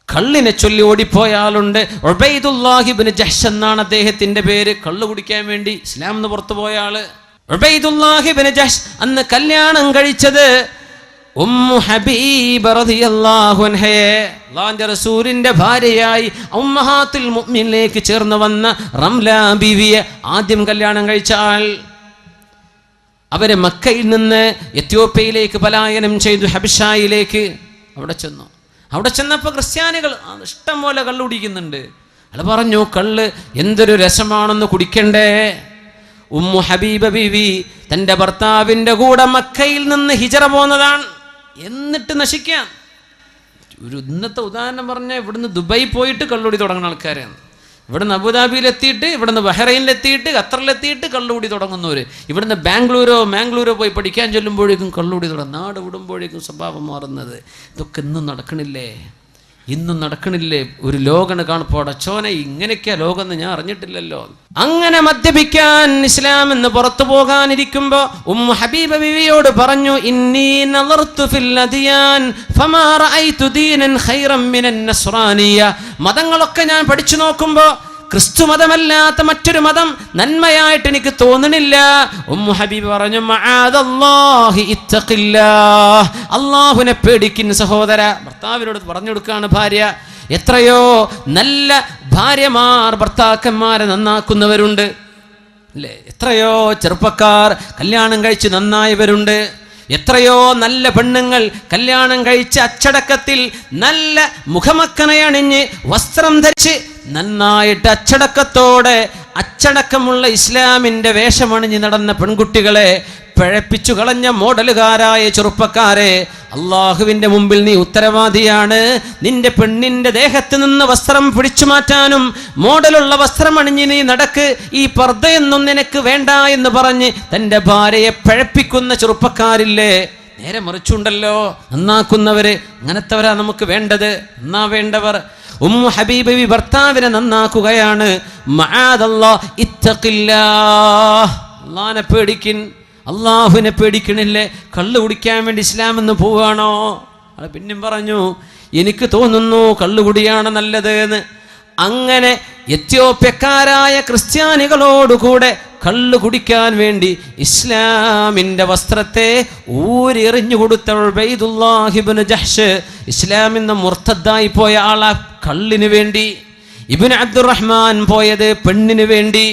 കള്ളിനെ ചൊല്ലി ഓടിപ്പോയ ആളുണ്ട്. ഉബൈദുല്ലാഹി ഇബ്നു ജഹ്ഷ് എന്നാണ് അദ്ദേഹത്തിന്റെ പേര്. കള്ള് കുടിക്കാൻ വേണ്ടി ഇസ്ലാം നിന്ന് പുറത്തു പോയ ആള് ഉബൈദുല്ലാഹി ഇബ്നു ജഹ്ഷ്. അന്ന് കല്യാണം കഴിച്ചത് ഉമ്മു ഹബീബ റളിയല്ലാഹു അൻഹയെ, അല്ലാഹുവിന്റെ റസൂലിന്റെ ഭാര്യയായി ഉമ്മഹാത്തുൽ മുഅ്മിനിലേക്ക് ചേർന്ന് വന്ന റംല ബീവിയെ ആദ്യം കല്യാണം കഴിച്ച ആൾ. അവരെ മക്കയിൽ നിന്ന് എത്യോപ്യയിലേക്ക് പലായനം ചെയ്തു, ഹബിഷായിലേക്ക്. അവിടെ ചെന്നപ്പോൾ ക്രിസ്ത്യാനികൾ ഇഷ്ടം പോലെ കള്ള് കുടിക്കുന്നുണ്ട്. അയാൾ പറഞ്ഞു, കള്ള് എന്തൊരു രസമാണെന്ന് കുടിക്കണ്ടേ. ഉമ്മു ഹബീബ ബീവി തൻ്റെ ഭർത്താവിൻ്റെ കൂടെ മക്കയിൽ നിന്ന് ഹിജറ പോന്നതാണ്. എന്നിട്ട് നശിക്കാൻ ഒരു ഇന്നത്തെ ഉദാഹരണം പറഞ്ഞാൽ, ഇവിടുന്ന് ദുബായി പോയിട്ട് കള്ളുകൂടി തുടങ്ങുന്ന ആൾക്കാരാണ്. ഇവിടുന്ന് അബുദാബിയിലെത്തിയിട്ട്, ഇവിടുന്ന് ബഹ്റൈനിലെത്തിയിട്ട്, ഖത്തറിലെത്തിയിട്ട് കള്ളുകൂടി തുടങ്ങുന്നവർ. ഇവിടുന്ന് മാംഗ്ലൂരോ പോയി പഠിക്കാൻ ചൊല്ലുമ്പോഴേക്കും കള്ളുകൂടി തുടങ്ങും. നാട് വിടുമ്പോഴേക്കും സ്വഭാവം മാറുന്നത്. ഇതൊക്കെ ഇന്നും നടക്കണില്ലേ? ഒരു ലോകണ് കാണപ്പോൾ അടച്ചോനെ, ഇങ്ങനെയൊക്കെയാ ലോകം എന്ന് ഞാൻ അറിഞ്ഞിട്ടില്ലല്ലോ. അങ്ങനെ മദ്യപിക്കാൻ ഇസ്ലാം എന്ന് പുറത്തു പോകാനിരിക്കുമ്പോ ഉമ്മു ഹബീബ ബിവിയോട് പറഞ്ഞു, ഇന്നി നളർതു ഫിൽ അദിയാൻ ഫമാ റഅയ്തു ദീനൻ ഖൈറൻ മിനൻ നസ്റാനിയ, മതങ്ങളൊക്കെ ഞാൻ പഠിച്ചു നോക്കുമ്പോ ക്രിസ്തു മതമല്ലാത്ത മറ്റൊരു മതം നന്മയായിട്ട് എനിക്ക് തോന്നണില്ല. ഉമ്മു ഹബീബ് പറഞ്ഞു, മഅദല്ലാഹി ഇത്തഖില്ലാഹ്, അല്ലാഹുവിനെ പേടിക്കിൻ സഹോദര. ഭർത്താവിനോട് പറഞ്ഞു കൊടുക്കുകയാണ് ഭാര്യ. എത്രയോ നല്ല ഭാര്യമാർ ഭർത്താക്കന്മാരെ നന്നാക്കുന്നവരുണ്ട് അല്ലേ? എത്രയോ ചെറുപ്പക്കാർ കല്യാണം കഴിച്ച് നന്നായവരുണ്ട്. എത്രയോ നല്ല പെണ്ണുങ്ങൾ കല്യാണം കഴിച്ച് അച്ചടക്കത്തിൽ നല്ല മുഖമക്കനയണിഞ്ഞ് വസ്ത്രം ധരിച്ച് നന്നായിട്ട് അച്ചടക്കത്തോടെ അച്ചടക്കമുള്ള ഇസ്ലാമിൻ്റെ വേഷമണിഞ്ഞ് നടന്ന പെൺകുട്ടികളെ പിഴപ്പിച്ചു കളഞ്ഞ മോഡലുകാരായ ചെറുപ്പക്കാരെ, അള്ളാഹുവിൻ്റെ മുമ്പിൽ നീ ഉത്തരവാദിയാണ്. നിന്റെ പെണ്ണിൻ്റെ ദേഹത്ത് നിന്ന് വസ്ത്രം പിടിച്ചു മാറ്റാനും മോഡലുള്ള വസ്ത്രം അണിഞ്ഞ് നീ നടക്ക്, ഈ പർദ്ദയൊന്നും നിനക്ക് വേണ്ട എന്ന് പറഞ്ഞ് തൻ്റെ ഭാര്യയെ പിഴപ്പിക്കുന്ന ചെറുപ്പക്കാരില്ലേ? നേരെ മറിച്ചുണ്ടല്ലോ, നന്നാക്കുന്നവര്. അങ്ങനത്തെവരാ നമുക്ക് വേണ്ടത്, നന്നാവേണ്ടവർ. ഉമ്മു ഹബീബ ഭർത്താവിനെ നന്നാക്കുകയാണ്. മഅദല്ലാഹ് ഇത്തഖില്ലാഹ്, അല്ലാഹുവിനെ പേടിക്കിൻ. അള്ളാഹുവിനെ പേടിക്കണില്ലേ? കള്ളു കുടിക്കാൻ വേണ്ടി ഇസ്ലാം എന്ന് പോവുകയാണോ? അത് പിന്നെയും പറഞ്ഞു, എനിക്ക് തോന്നുന്നു കള്ളുകുടിയാണ് നല്ലത് എന്ന്. അങ്ങനെ എത്യോപ്യക്കാരായ ക്രിസ്ത്യാനികളോടുകൂടെ കള്ളു കുടിക്കാൻ വേണ്ടി ഇസ്ലാമിൻ്റെ വസ്ത്രത്തെ ഊരെറിഞ്ഞു കൊടുത്ത ഉബൈദുല്ലാഹി ഇബ്നു ജഹ്ഷ് ഇസ്ലാമിൽ നിന്ന് മുർത്തദ്ദായി പോയ ആളാ കള്ളിന് വേണ്ടി. ഇബ്നു അബ്ദുറഹ്മാൻ പോയത് പെണ്ണിന് വേണ്ടി.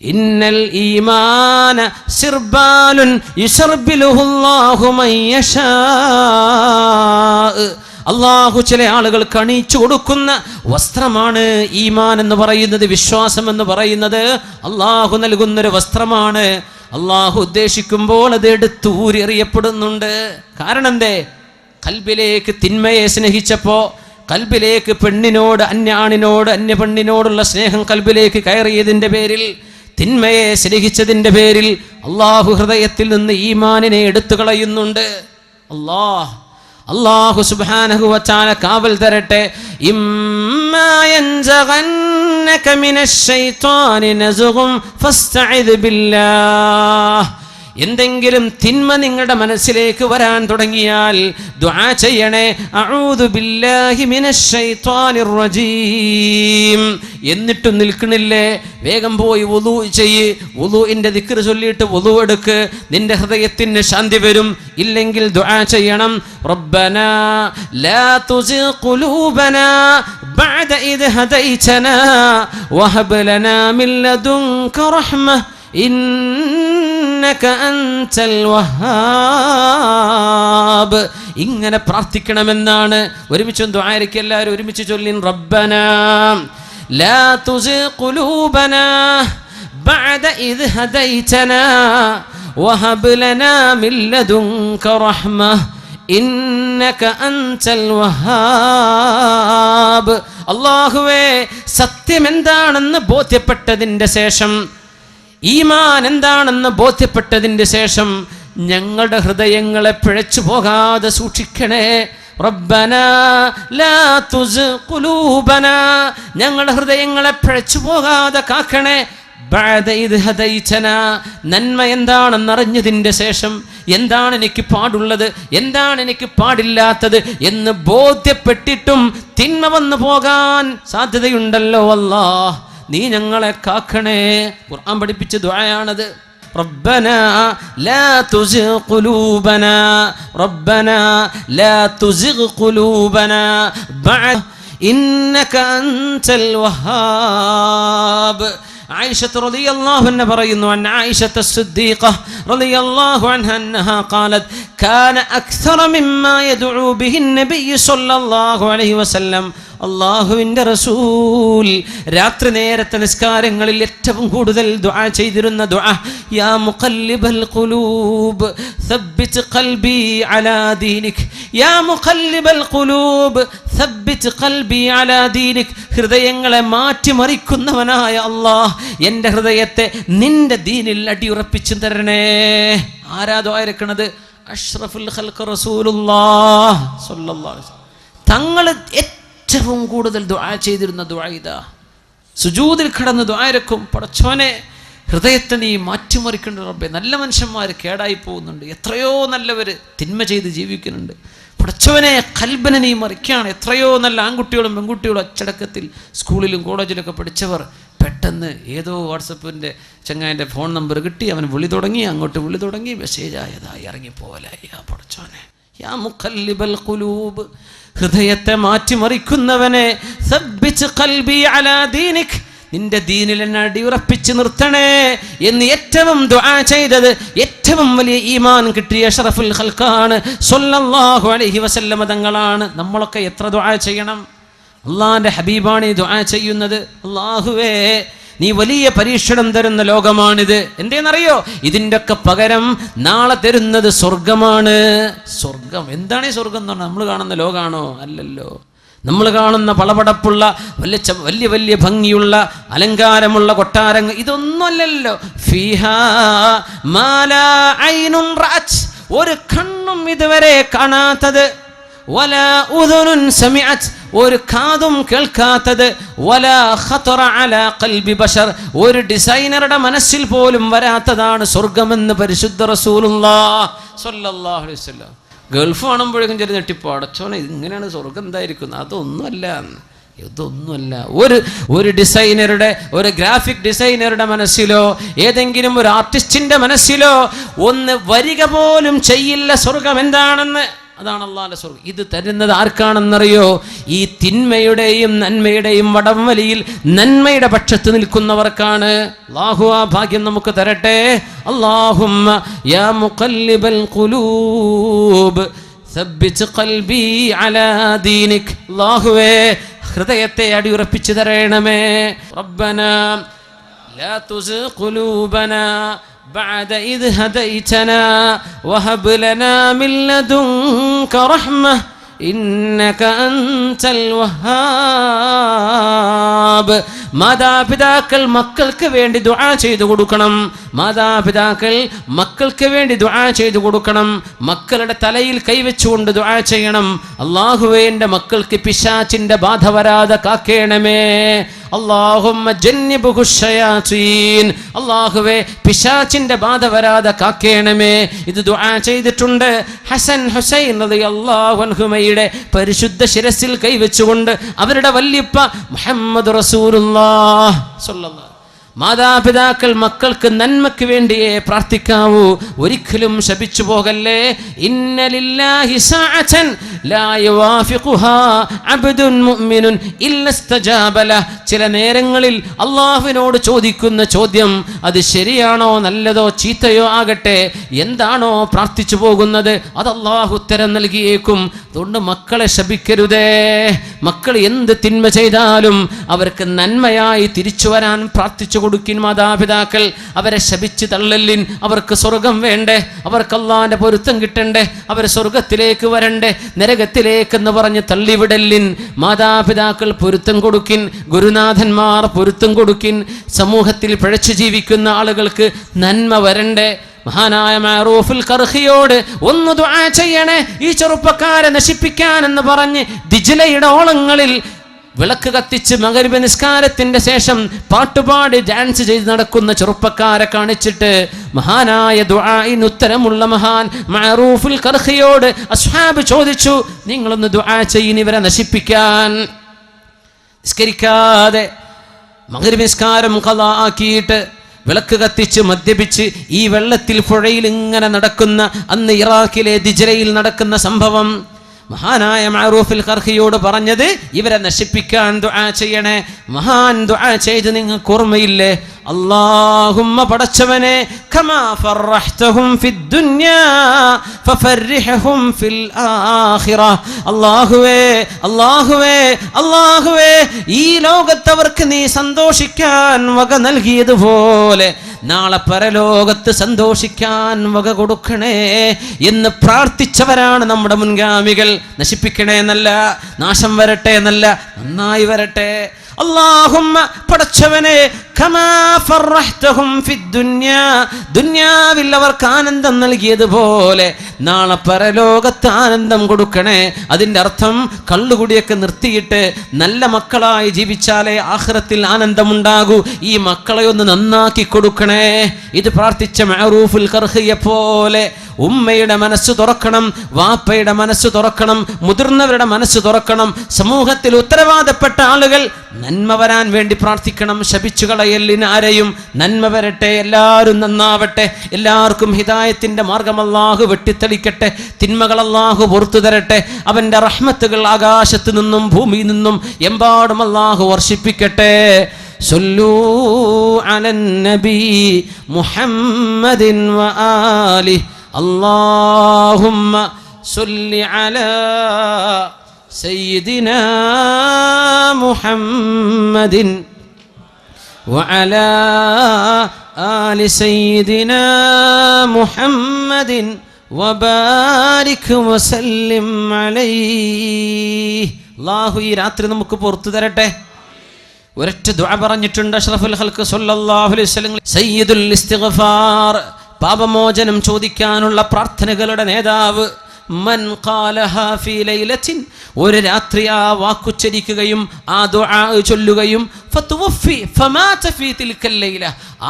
ഇന്നൽ ഈമാന സിർബാലുൻ യുസർബിലുഹുല്ലാഹു മൻ യശാ, അള്ളാഹു ചില ആളുകൾ കണിച്ചു കൊടുക്കുന്ന വസ്ത്രമാണ് ഈമാൻ എന്ന് പറയുന്നത്, വിശ്വാസം എന്ന് പറയുന്നത് അള്ളാഹു നൽകുന്നൊരു വസ്ത്രമാണ്. അള്ളാഹു ഉദ്ദേശിക്കുമ്പോൾ അത് എടുത്തൂരിയപ്പെടുന്നുണ്ട്. കാരണം എന്തേ? കൽബിലേക്ക് തിന്മയെ സ്നേഹിച്ചപ്പോ, കൽബിലേക്ക് പെണ്ണിനോട്, അന്യാണിനോട്, അന്യ പെണ്ണിനോടുള്ള സ്നേഹം കൽബിലേക്ക് കയറിയതിൻ്റെ പേരിൽ, തിന്മയെ സ്നേഹിച്ചതിൻ്റെ പേരിൽ അള്ളാഹു ഹൃദയത്തിൽ നിന്ന് ഈമാനിനെ എടുത്തു കളയുന്നുണ്ട്. അല്ലാഹു സുബ്ഹാനഹു വ തആല കാവൽ തരട്ടെ. ഇമ്മാ യൻസഗന്നക മിനശ് ശൈത്വാനി നസ്ഗും ഫസ്തഇദ് ബില്ലാഹ്. എന്തെങ്കിലും തിന്മ നിങ്ങളുടെ മനസ്സിലേക്ക് വരാൻ തുടങ്ങിയാൽ ദുആ ചെയ്യണേ, അഊദു ബില്ലാഹി മിനശ് ശൈത്വാനിർ റജീം. എന്നിട്ടും നിൽക്കണില്ലേ? വേഗം പോയി വുളൂ ചെയ്യ്. വുളൂഇന്റെ ദിക്ർ ചൊല്ലിയിട്ട് വുളൂ എടുക്ക്, നിന്റെ ഹൃദയത്തിന് ശാന്തി വരും. ഇല്ലെങ്കിൽ ദുആ ചെയ്യണം, റബ്ബനാ ലാ തുസിഗ് ഖുലൂബനാ ബഅദ ഇദ് ഹദൈതനാ വഹബ് ലനാ മിൻ ലദുൻക റഹ്മ ഇന്നക അൻതൽ വഹാബ്. ഇങ്ങനെ പ്രാർത്ഥിക്കണമെന്നാണ്. ഒരുമിച്ച് ദുആയിരക്ക് എല്ലാവരും ഒരുമിച്ച് ചൊല്ലിൻ, റബ്ബനാ ലാ തുസിഗ് ഖുലൂബനാ ബഅദ ഇദ് ഹദൈതനാ വഹബ് ലനാ മിൻ ലദുൻക റഹ്മ ഇന്നക അൻതൽ വഹാബ്. അല്ലാഹുവേ, സത്യം എന്താണെന്ന് ബോധ്യപ്പെട്ടതിൻ്റെ ശേഷം, ഈമാൻ എന്താണെന്ന് ബോധ്യപ്പെട്ടതിൻ്റെ ശേഷം ഞങ്ങളുടെ ഹൃദയങ്ങളെ പിഴച്ചു പോകാതെ സൂക്ഷിക്കണേ. റബ്ബനാ ലാ തുസിഗ് ഖുലൂബനാ, ഞങ്ങളുടെ ഹൃദയങ്ങളെ പിഴച്ചു പോകാതെ കാക്കണേ. ബഅദ ഇദ് ഹദൈതനാ, നന്മ എന്താണെന്നറിഞ്ഞതിൻ്റെ ശേഷം, എന്താണ് എനിക്ക് പാടുള്ളത്, എന്താണ് എനിക്ക് പാടില്ലാത്തത് എന്ന് ബോധ്യപ്പെട്ടിട്ടും തിന്മ വന്നു പോകാൻ സാധ്യതയുണ്ടല്ലോ അല്ലാഹ്, നീ ഞങ്ങളെ കാക്കണേ. ഖുർആൻ പഠിപ്പിച്ച ദുആയാണത്. റബ്ബനാ ലാ തുസിഗ് ഖുലൂബനാ, റബ്ബനാ ലാ തുസിഗ് ഖുലൂബനാ ബഅദ ഇന്നക അൻതൽ വഹാബ്. ആയിഷ റളിയല്ലാഹു അൻഹ പറയുന്നു, അൻ ആയിഷ സിദ്ദീഖ റളിയല്ലാഹു അൻഹ അന്നഹാ ഖാലത് കാന അക്സറ മിമ്മാ യദ്ഉ ബിഹി നബിയ്യ സ്വല്ലല്ലാഹു അലൈഹി വസല്ലം. അല്ലാഹുവിൻ്റെ റസൂൽ രാത്രി നേരത്തെ നിസ്കാരങ്ങളിൽ ഏറ്റവും കൂടുതൽ ദുആ ചെയ്തിരുന്ന ദുആ, യാ മുഖല്ലിബൽ ഖുലൂബ് സബ്ബിത് ഖൽബി അലാ ദീനിക്, യാ മുഖല്ലിബൽ ഖുലൂബ് സബ്ബിത് ഖൽബി അലാ ദീനിക്. ഹൃദയങ്ങളെ മാറ്റിമറിക്കുന്നവനായ അല്ലാഹ്, എൻ്റെ ഹൃദയത്തെ നിന്റെ ദീനിൽ അടിയുറപ്പിച്ചു തരണേ. ആരാ ദുആ ഇറക്കണത്? അഷ്റഫുൽ ഖൽഖ് റസൂലുള്ളാഹ് സ്വല്ലല്ലാഹു അലൈഹി വസല്ലം. തങ്ങൾ ഏറ്റവും കൂടുതൽ ദുആ ചെയ്തിരുന്ന ദുആ ഇതാ. സുജൂദിൽ കിടന്ന് ദുആ ഇറക്കും, പടച്ചോനെ ഹൃദയത്തെ നീ മാറ്റിമറിക്കേണ്ട റബ്ബേ. നല്ല മനുഷ്യന്മാർ കേടായി പോകുന്നുണ്ട്, എത്രയോ നല്ലവർ തിന്മ ചെയ്ത് ജീവിക്കുന്നുണ്ട്. പടച്ചവനെ ഖൽബിനെ നീ മറിക്കുകയാണ്. എത്രയോ നല്ല ആൺകുട്ടികളും പെൺകുട്ടികളും അച്ചടക്കത്തിൽ സ്കൂളിലും കോളേജിലൊക്കെ പഠിച്ചവർ പെട്ടെന്ന് ഏതോ വാട്സപ്പിൻ്റെ ചങ്ങാൻ്റെ ഫോൺ നമ്പർ കിട്ടി, അവൻ വിളി തുടങ്ങി, അങ്ങോട്ട് വിളി തുടങ്ങി, മെസ്സേജ് ആയതായി ഇറങ്ങിപ്പോലായി. യാ പടച്ചോനെ, യാ മുഖല്ലിബൽ ഖുലൂബ്, ഹൃദയത്തെ മാറ്റിമറിക്കുന്നവനെ, സബ്ബിത് ഖൽബി അലാ ദീനിക്, നിന്റെ ദീനിൽ എന്നെ അടിയുറപ്പിച്ച് നിർത്തണേ എന്ന് ഏറ്റവും ദുആ ചെയ്തത്, ഏറ്റവും വലിയ ഈമാൻ കിട്ടിയ അഷ്റഫുൽ ഖൽഖാണ് സ്വല്ലല്ലാഹു അലൈഹി വസല്ലം തങ്ങളാണ്. നമ്മളൊക്കെ എത്ര ദുആ ചെയ്യണം? അള്ളാഹിൻ്റെ ഹബീബാണ് ഈ ദുആ ചെയ്യുന്നത്. അല്ലാഹുവേ, നീ വലിയ പരീക്ഷണം തരുന്ന ലോകമാണിത്. എന്തേന്നറിയോ? ഇതിൻ്റെ ഒക്കെ പകരം നാളെ തരുന്നത് സ്വർഗമാണ്. സ്വർഗം എന്താണ്? ഈ സ്വർഗം എന്ന് പറഞ്ഞാൽ നമ്മൾ കാണുന്ന ലോകമാണോ? അല്ലല്ലോ. നമ്മൾ കാണുന്ന പളപടപ്പുള്ള വലിയ വലിയ ഭംഗിയുള്ള അലങ്കാരമുള്ള കൊട്ടാരങ്ങൾ ഇതൊന്നുമല്ലല്ലോ. ഫീഹാ മാ ലാ ഐനുൻ റഅത്, ഒരു കണ്ണും ഇതുവരെ കാണാത്തത്, വലാ ഉദുനുൻ സമിഅത്, ഒരു കാതും കേൾക്കാത്തത്, വലാ ഖതറ അലാ ഖൽബി ബശർ, ഒരു ഡിസൈനറുടെ മനസ്സിൽ പോലും വരാത്തതാണ് സ്വർഗമെന്ന് പരിശുദ്ധ റസൂലുള്ളാഹി സ്വല്ലല്ലാഹു അലൈഹി വസല്ലം. ഗൾഫ് കാണുമ്പോഴേക്കും ചെറിയ നെട്ടിപ്പോ, അടച്ചോനെ ഇതിങ്ങനെയാണ് സ്വർഗം എന്തായിരിക്കുന്നത്? ഇതൊന്നുമല്ല. ഒരു ഡിസൈനറുടെ, ഒരു ഗ്രാഫിക് ഡിസൈനറുടെ മനസ്സിലോ ഏതെങ്കിലും ഒരു ആർട്ടിസ്റ്റിന്റെ മനസ്സിലോ ഒന്ന് വരിക പോലും ചെയ്യില്ല സ്വർഗം എന്താണെന്ന്. അതാണ് അള്ളാഹിന്റെ സ്വർഗം. ഇത് തരുന്നത് ആർക്കാണെന്നറിയോ? ഈ തിന്മയുടെയും നന്മയുടെയും വടംവലിയിൽ നന്മയുടെ പക്ഷത്ത് നിൽക്കുന്നവർക്കാണ്. അല്ലാഹു ആ ഭാഗ്യം നമുക്ക് തരട്ടെ. അല്ലാഹുമ്മ യാ മുഖല്ലിബൽ ഖുലൂബ് സബ്ബിത് ഖൽബി അലാ ദീനിക്. അല്ലാഹുവേ, ഹൃദയത്തെ അടിയുറപ്പിച്ചു തരണമേ. റബ്ബനാ ലാ തുസിഗ് ഖുലൂബനാ بعد إذ هديتنا وهب لنا من لدنك رحمة إنك أنت الوهاب. മാതാപിതാക്കൾ മക്കൾക്ക് വേണ്ടി ദുആ ചെയ്തു കൊടുക്കണം. മാതാപിതാക്കൾ മക്കൾക്ക് വേണ്ടി ദുആ ചെയ്തു കൊടുക്കണം. മക്കളുടെ തലയിൽ കൈവച്ചുകൊണ്ട് ദുആ ചെയ്യണം. അല്ലാഹുവേ, എൻ്റെ മക്കൾക്ക് പിശാചിന്റെ ബാധ വരാതെ കാക്കേണമേ. അല്ലാഹുമ്മ ജന്നിബ്ഹു ശയാതീൻ. അല്ലാഹുവേ, പിശാചിന്റെ ബാധ വരാതെ കാക്കേണമേ. ഇത് ദുആ ചെയ്തിട്ടുണ്ട്. ഹസൻ ഹുസൈൻ റളിയല്ലാഹു അൻഹുമയുടെ പരിശുദ്ധ ശിരസിൽ കൈവച്ചുകൊണ്ട് അവരുടെ വല്യപ്പ മുഹമ്മദ് റസൂലുള്ളാഹി സ്വല്ലല്ലാഹു. മാതാപിതാക്കൾ മക്കൾക്ക് നന്മയ്ക്ക് വേണ്ടിയേ പ്രാർത്ഥിക്കാവൂ. ഒരിക്കലും ശപിച്ചു പോകല്ലേ. ഇന്ന ലില്ലാഹി സഅതൻ ലാ യുവാഫിഖുഹാ അബ്ദുൻ മുഅ്മിനുൻ ഇല്ലാ ഇസ്തജാബ ലഹ്. ചില നേരങ്ങളിൽ അല്ലാഹുവിനോട് ചോദിക്കുന്ന ചോദ്യം അത് ശരിയാണോ നല്ലതോ ചീത്തയോ ആകട്ടെ, എന്താണോ പ്രാർത്ഥിച്ചു പോകുന്നത് അത് അല്ലാഹു ഉത്തരം നൽകിയേക്കും. അതുകൊണ്ട് മക്കളെ ശപിക്കരുതേ. മക്കൾ എന്ത് തിന്മ ചെയ്താലും അവർക്ക് നന്മയായി തിരിച്ചു വരാൻ പ്രാർത്ഥിച്ചു കൊടുക്കിൻ മാതാപിതാക്കൾ. അവരെ ശപിച്ച് തള്ളലിൻ. അവർക്ക് സ്വർഗം വേണ്ടേ, അവർക്ക് അല്ലാഹുവിന്റെ പൊരുത്തം കിട്ടണ്ടേ, അവർ സ്വർഗത്തിലേക്ക് വരണ്ടേ, നരകത്തിലേക്കെന്ന് പറഞ്ഞ് തള്ളിവിടലിൻ. മാതാപിതാക്കൾ പൊരുത്തം കൊടുക്കിൻ, ഗുരുനാഥന്മാർ പൊരുത്തം കൊടുക്കിൻ. സമൂഹത്തിൽ പിഴച്ചു ജീവിക്കുന്ന ആളുകൾക്ക് നന്മ വരണ്ടേ. മഹാനായ മഅറൂഫുൽ ഖർഖിയോട് ഒന്ന് ദുആ ചെയ്യണേ, ഈ ചെറുപ്പക്കാരെ നശിപ്പിക്കാൻ എന്ന് പറഞ്ഞ് ദിജ്ലയുടെ ഓളങ്ങളിൽ വിളക്ക് കത്തിച്ച് മഗ്‌രിബ് നിസ്കാരത്തിന്റെ ശേഷം പാട്ടുപാടി ഡാൻസ് ചെയ്ത് നടക്കുന്ന ചെറുപ്പക്കാരെ കാണിച്ചിട്ട് മഹാനായ ദുആഇന് ഉത്തരമുള്ള മഹാൻ മഅറൂഫുൽ ഖർഖിയോട് അസ്ഹാബ് ചോദിച്ചു, നിങ്ങളൊന്ന് ദുആ ചെയ്യിൻ ഇവരെ നശിപ്പിക്കാൻ. നിസ്കരിക്കാതെ മഗ്‌രിബ് നിസ്കാരം ഖളാ ആക്കിയിട്ട് വിളക്ക് കത്തിച്ച് മദ്യപിച്ച് ഈ വെള്ളത്തിൽ പുഴയിൽ ഇങ്ങനെ നടക്കുന്ന അന്ന് ഇറാഖിലെ ദിജ്ലയിൽ നടക്കുന്ന സംഭവം മഹാനായ മഅറൂഫുൽ ഖർഖിയോട് പറഞ്ഞത് ഇവരെ നശിപ്പിക്കാൻ ദുആ ചെയ്യണേ. മഹാൻ ദുആ ചെയ്ത് നിങ്ങൾക്ക് ഓർമ്മയില്ലേ? അല്ലാഹുമ്മ പടച്ചവനെ കമാ ഫർറഹ്തഹും ഫിദ്ദുനിയാ ഫഫർരിഹും ഫിൽ ആഖിറ. അല്ലാഹുവേ അല്ലാഹുവേ അല്ലാഹുവേ, ഈ ലോകത്തവർക്ക് നീ സന്തോഷിക്കാൻ വക നൽകിയതുപോലെ നാളെ പരലോകത്ത് സന്തോഷിക്കാൻ വക കൊടുക്കണേ എന്ന് പ്രാർത്ഥിച്ചവരാണ് നമ്മുടെ മുൻഗാമികൾ. നശിപ്പിക്കണേ എന്നല്ല, നാശം വരട്ടെ എന്നല്ല, നന്നായി വരട്ടെ. അല്ലാഹുമ്മ പടച്ചവനെ കമാ ഫർറഹ്തഹും ഫിദ്ദുനിയാ, ദുനിയാവിൽ അവർക്ക് ആനന്ദം നൽകിയതുപോലെ നാളെ പരലോകത്ത് ആനന്ദം കൊടുക്കണേ. അതിൻ്റെ അർത്ഥം കള്ളുകുടിയൊക്കെ നിർത്തിയിട്ട് നല്ല മക്കളായി ജീവിച്ചാലേ ആഖിറത്തിൽ ആനന്ദമുണ്ടാകൂ. ഈ മക്കളെ ഒന്ന് നന്നാക്കി കൊടുക്കണേ. ഇത് പ്രാർത്ഥിച്ച മഅറൂഫുൽ ഖർഖിയെ പോലെ ഉമ്മയുടെ മനസ്സ് തുറക്കണം, വാപ്പയുടെ മനസ്സ് തുറക്കണം, മുതിർന്നവരുടെ മനസ്സ് തുറക്കണം. സമൂഹത്തിൽ ഉത്തരവാദപ്പെട്ട ആളുകൾ നന്മ വരാൻ വേണ്ടി പ്രാർത്ഥിക്കണം. ശപിച്ചു കളയലിന് ആരെയും. നന്മ വരട്ടെ, എല്ലാവരും നന്നാവട്ടെ, എല്ലാവർക്കും ഹിദായത്തിന്റെ മാർഗം അല്ലാഹു വെട്ടിത്തെളിക്കട്ടെ, തിന്മകൾ അല്ലാഹു പുറത്തു തരട്ടെ. അവന്റെ റഹ്മത്തുകൾ ആകാശത്ത് നിന്നും ഭൂമിയിൽ നിന്നും എമ്പാടും അല്ലാഹു വർഷിപ്പിക്കട്ടെ. സല്ലൂ അലൻ നബി മുഹമ്മദിൻ വആലിഹി. اللهم صل على سيدنا محمد وعلى آل سيدنا محمد وبارك وسلم عليه. അല്ലാഹു ഈ രാത്രി നമുക്ക് പുറത്തു തരട്ടെ. ഒരൊറ്റ ദുആ പറഞ്ഞിട്ടുണ്ട് അഷ്റഫുൽ ഖൽഖ് സല്ലല്ലാഹു അലൈഹി വസല്ലം. സയ്യിദുൽ ഇസ്തിഗ്ഫാർ, പാപമോചനം ചോദിക്കാനുള്ള പ്രാർത്ഥനകളുടെ നേതാവ്. മൻ ഖാലഹാ ഫീ ലൈലത്തിൻ, ഒരു രാത്രി ആ വാക്കുച്ചരിക്കുകയും ആ ദുആ ചൊല്ലുകയും ഫതുവഫി ഫമാത ഫീ തിൽക്കൽ ലൈല,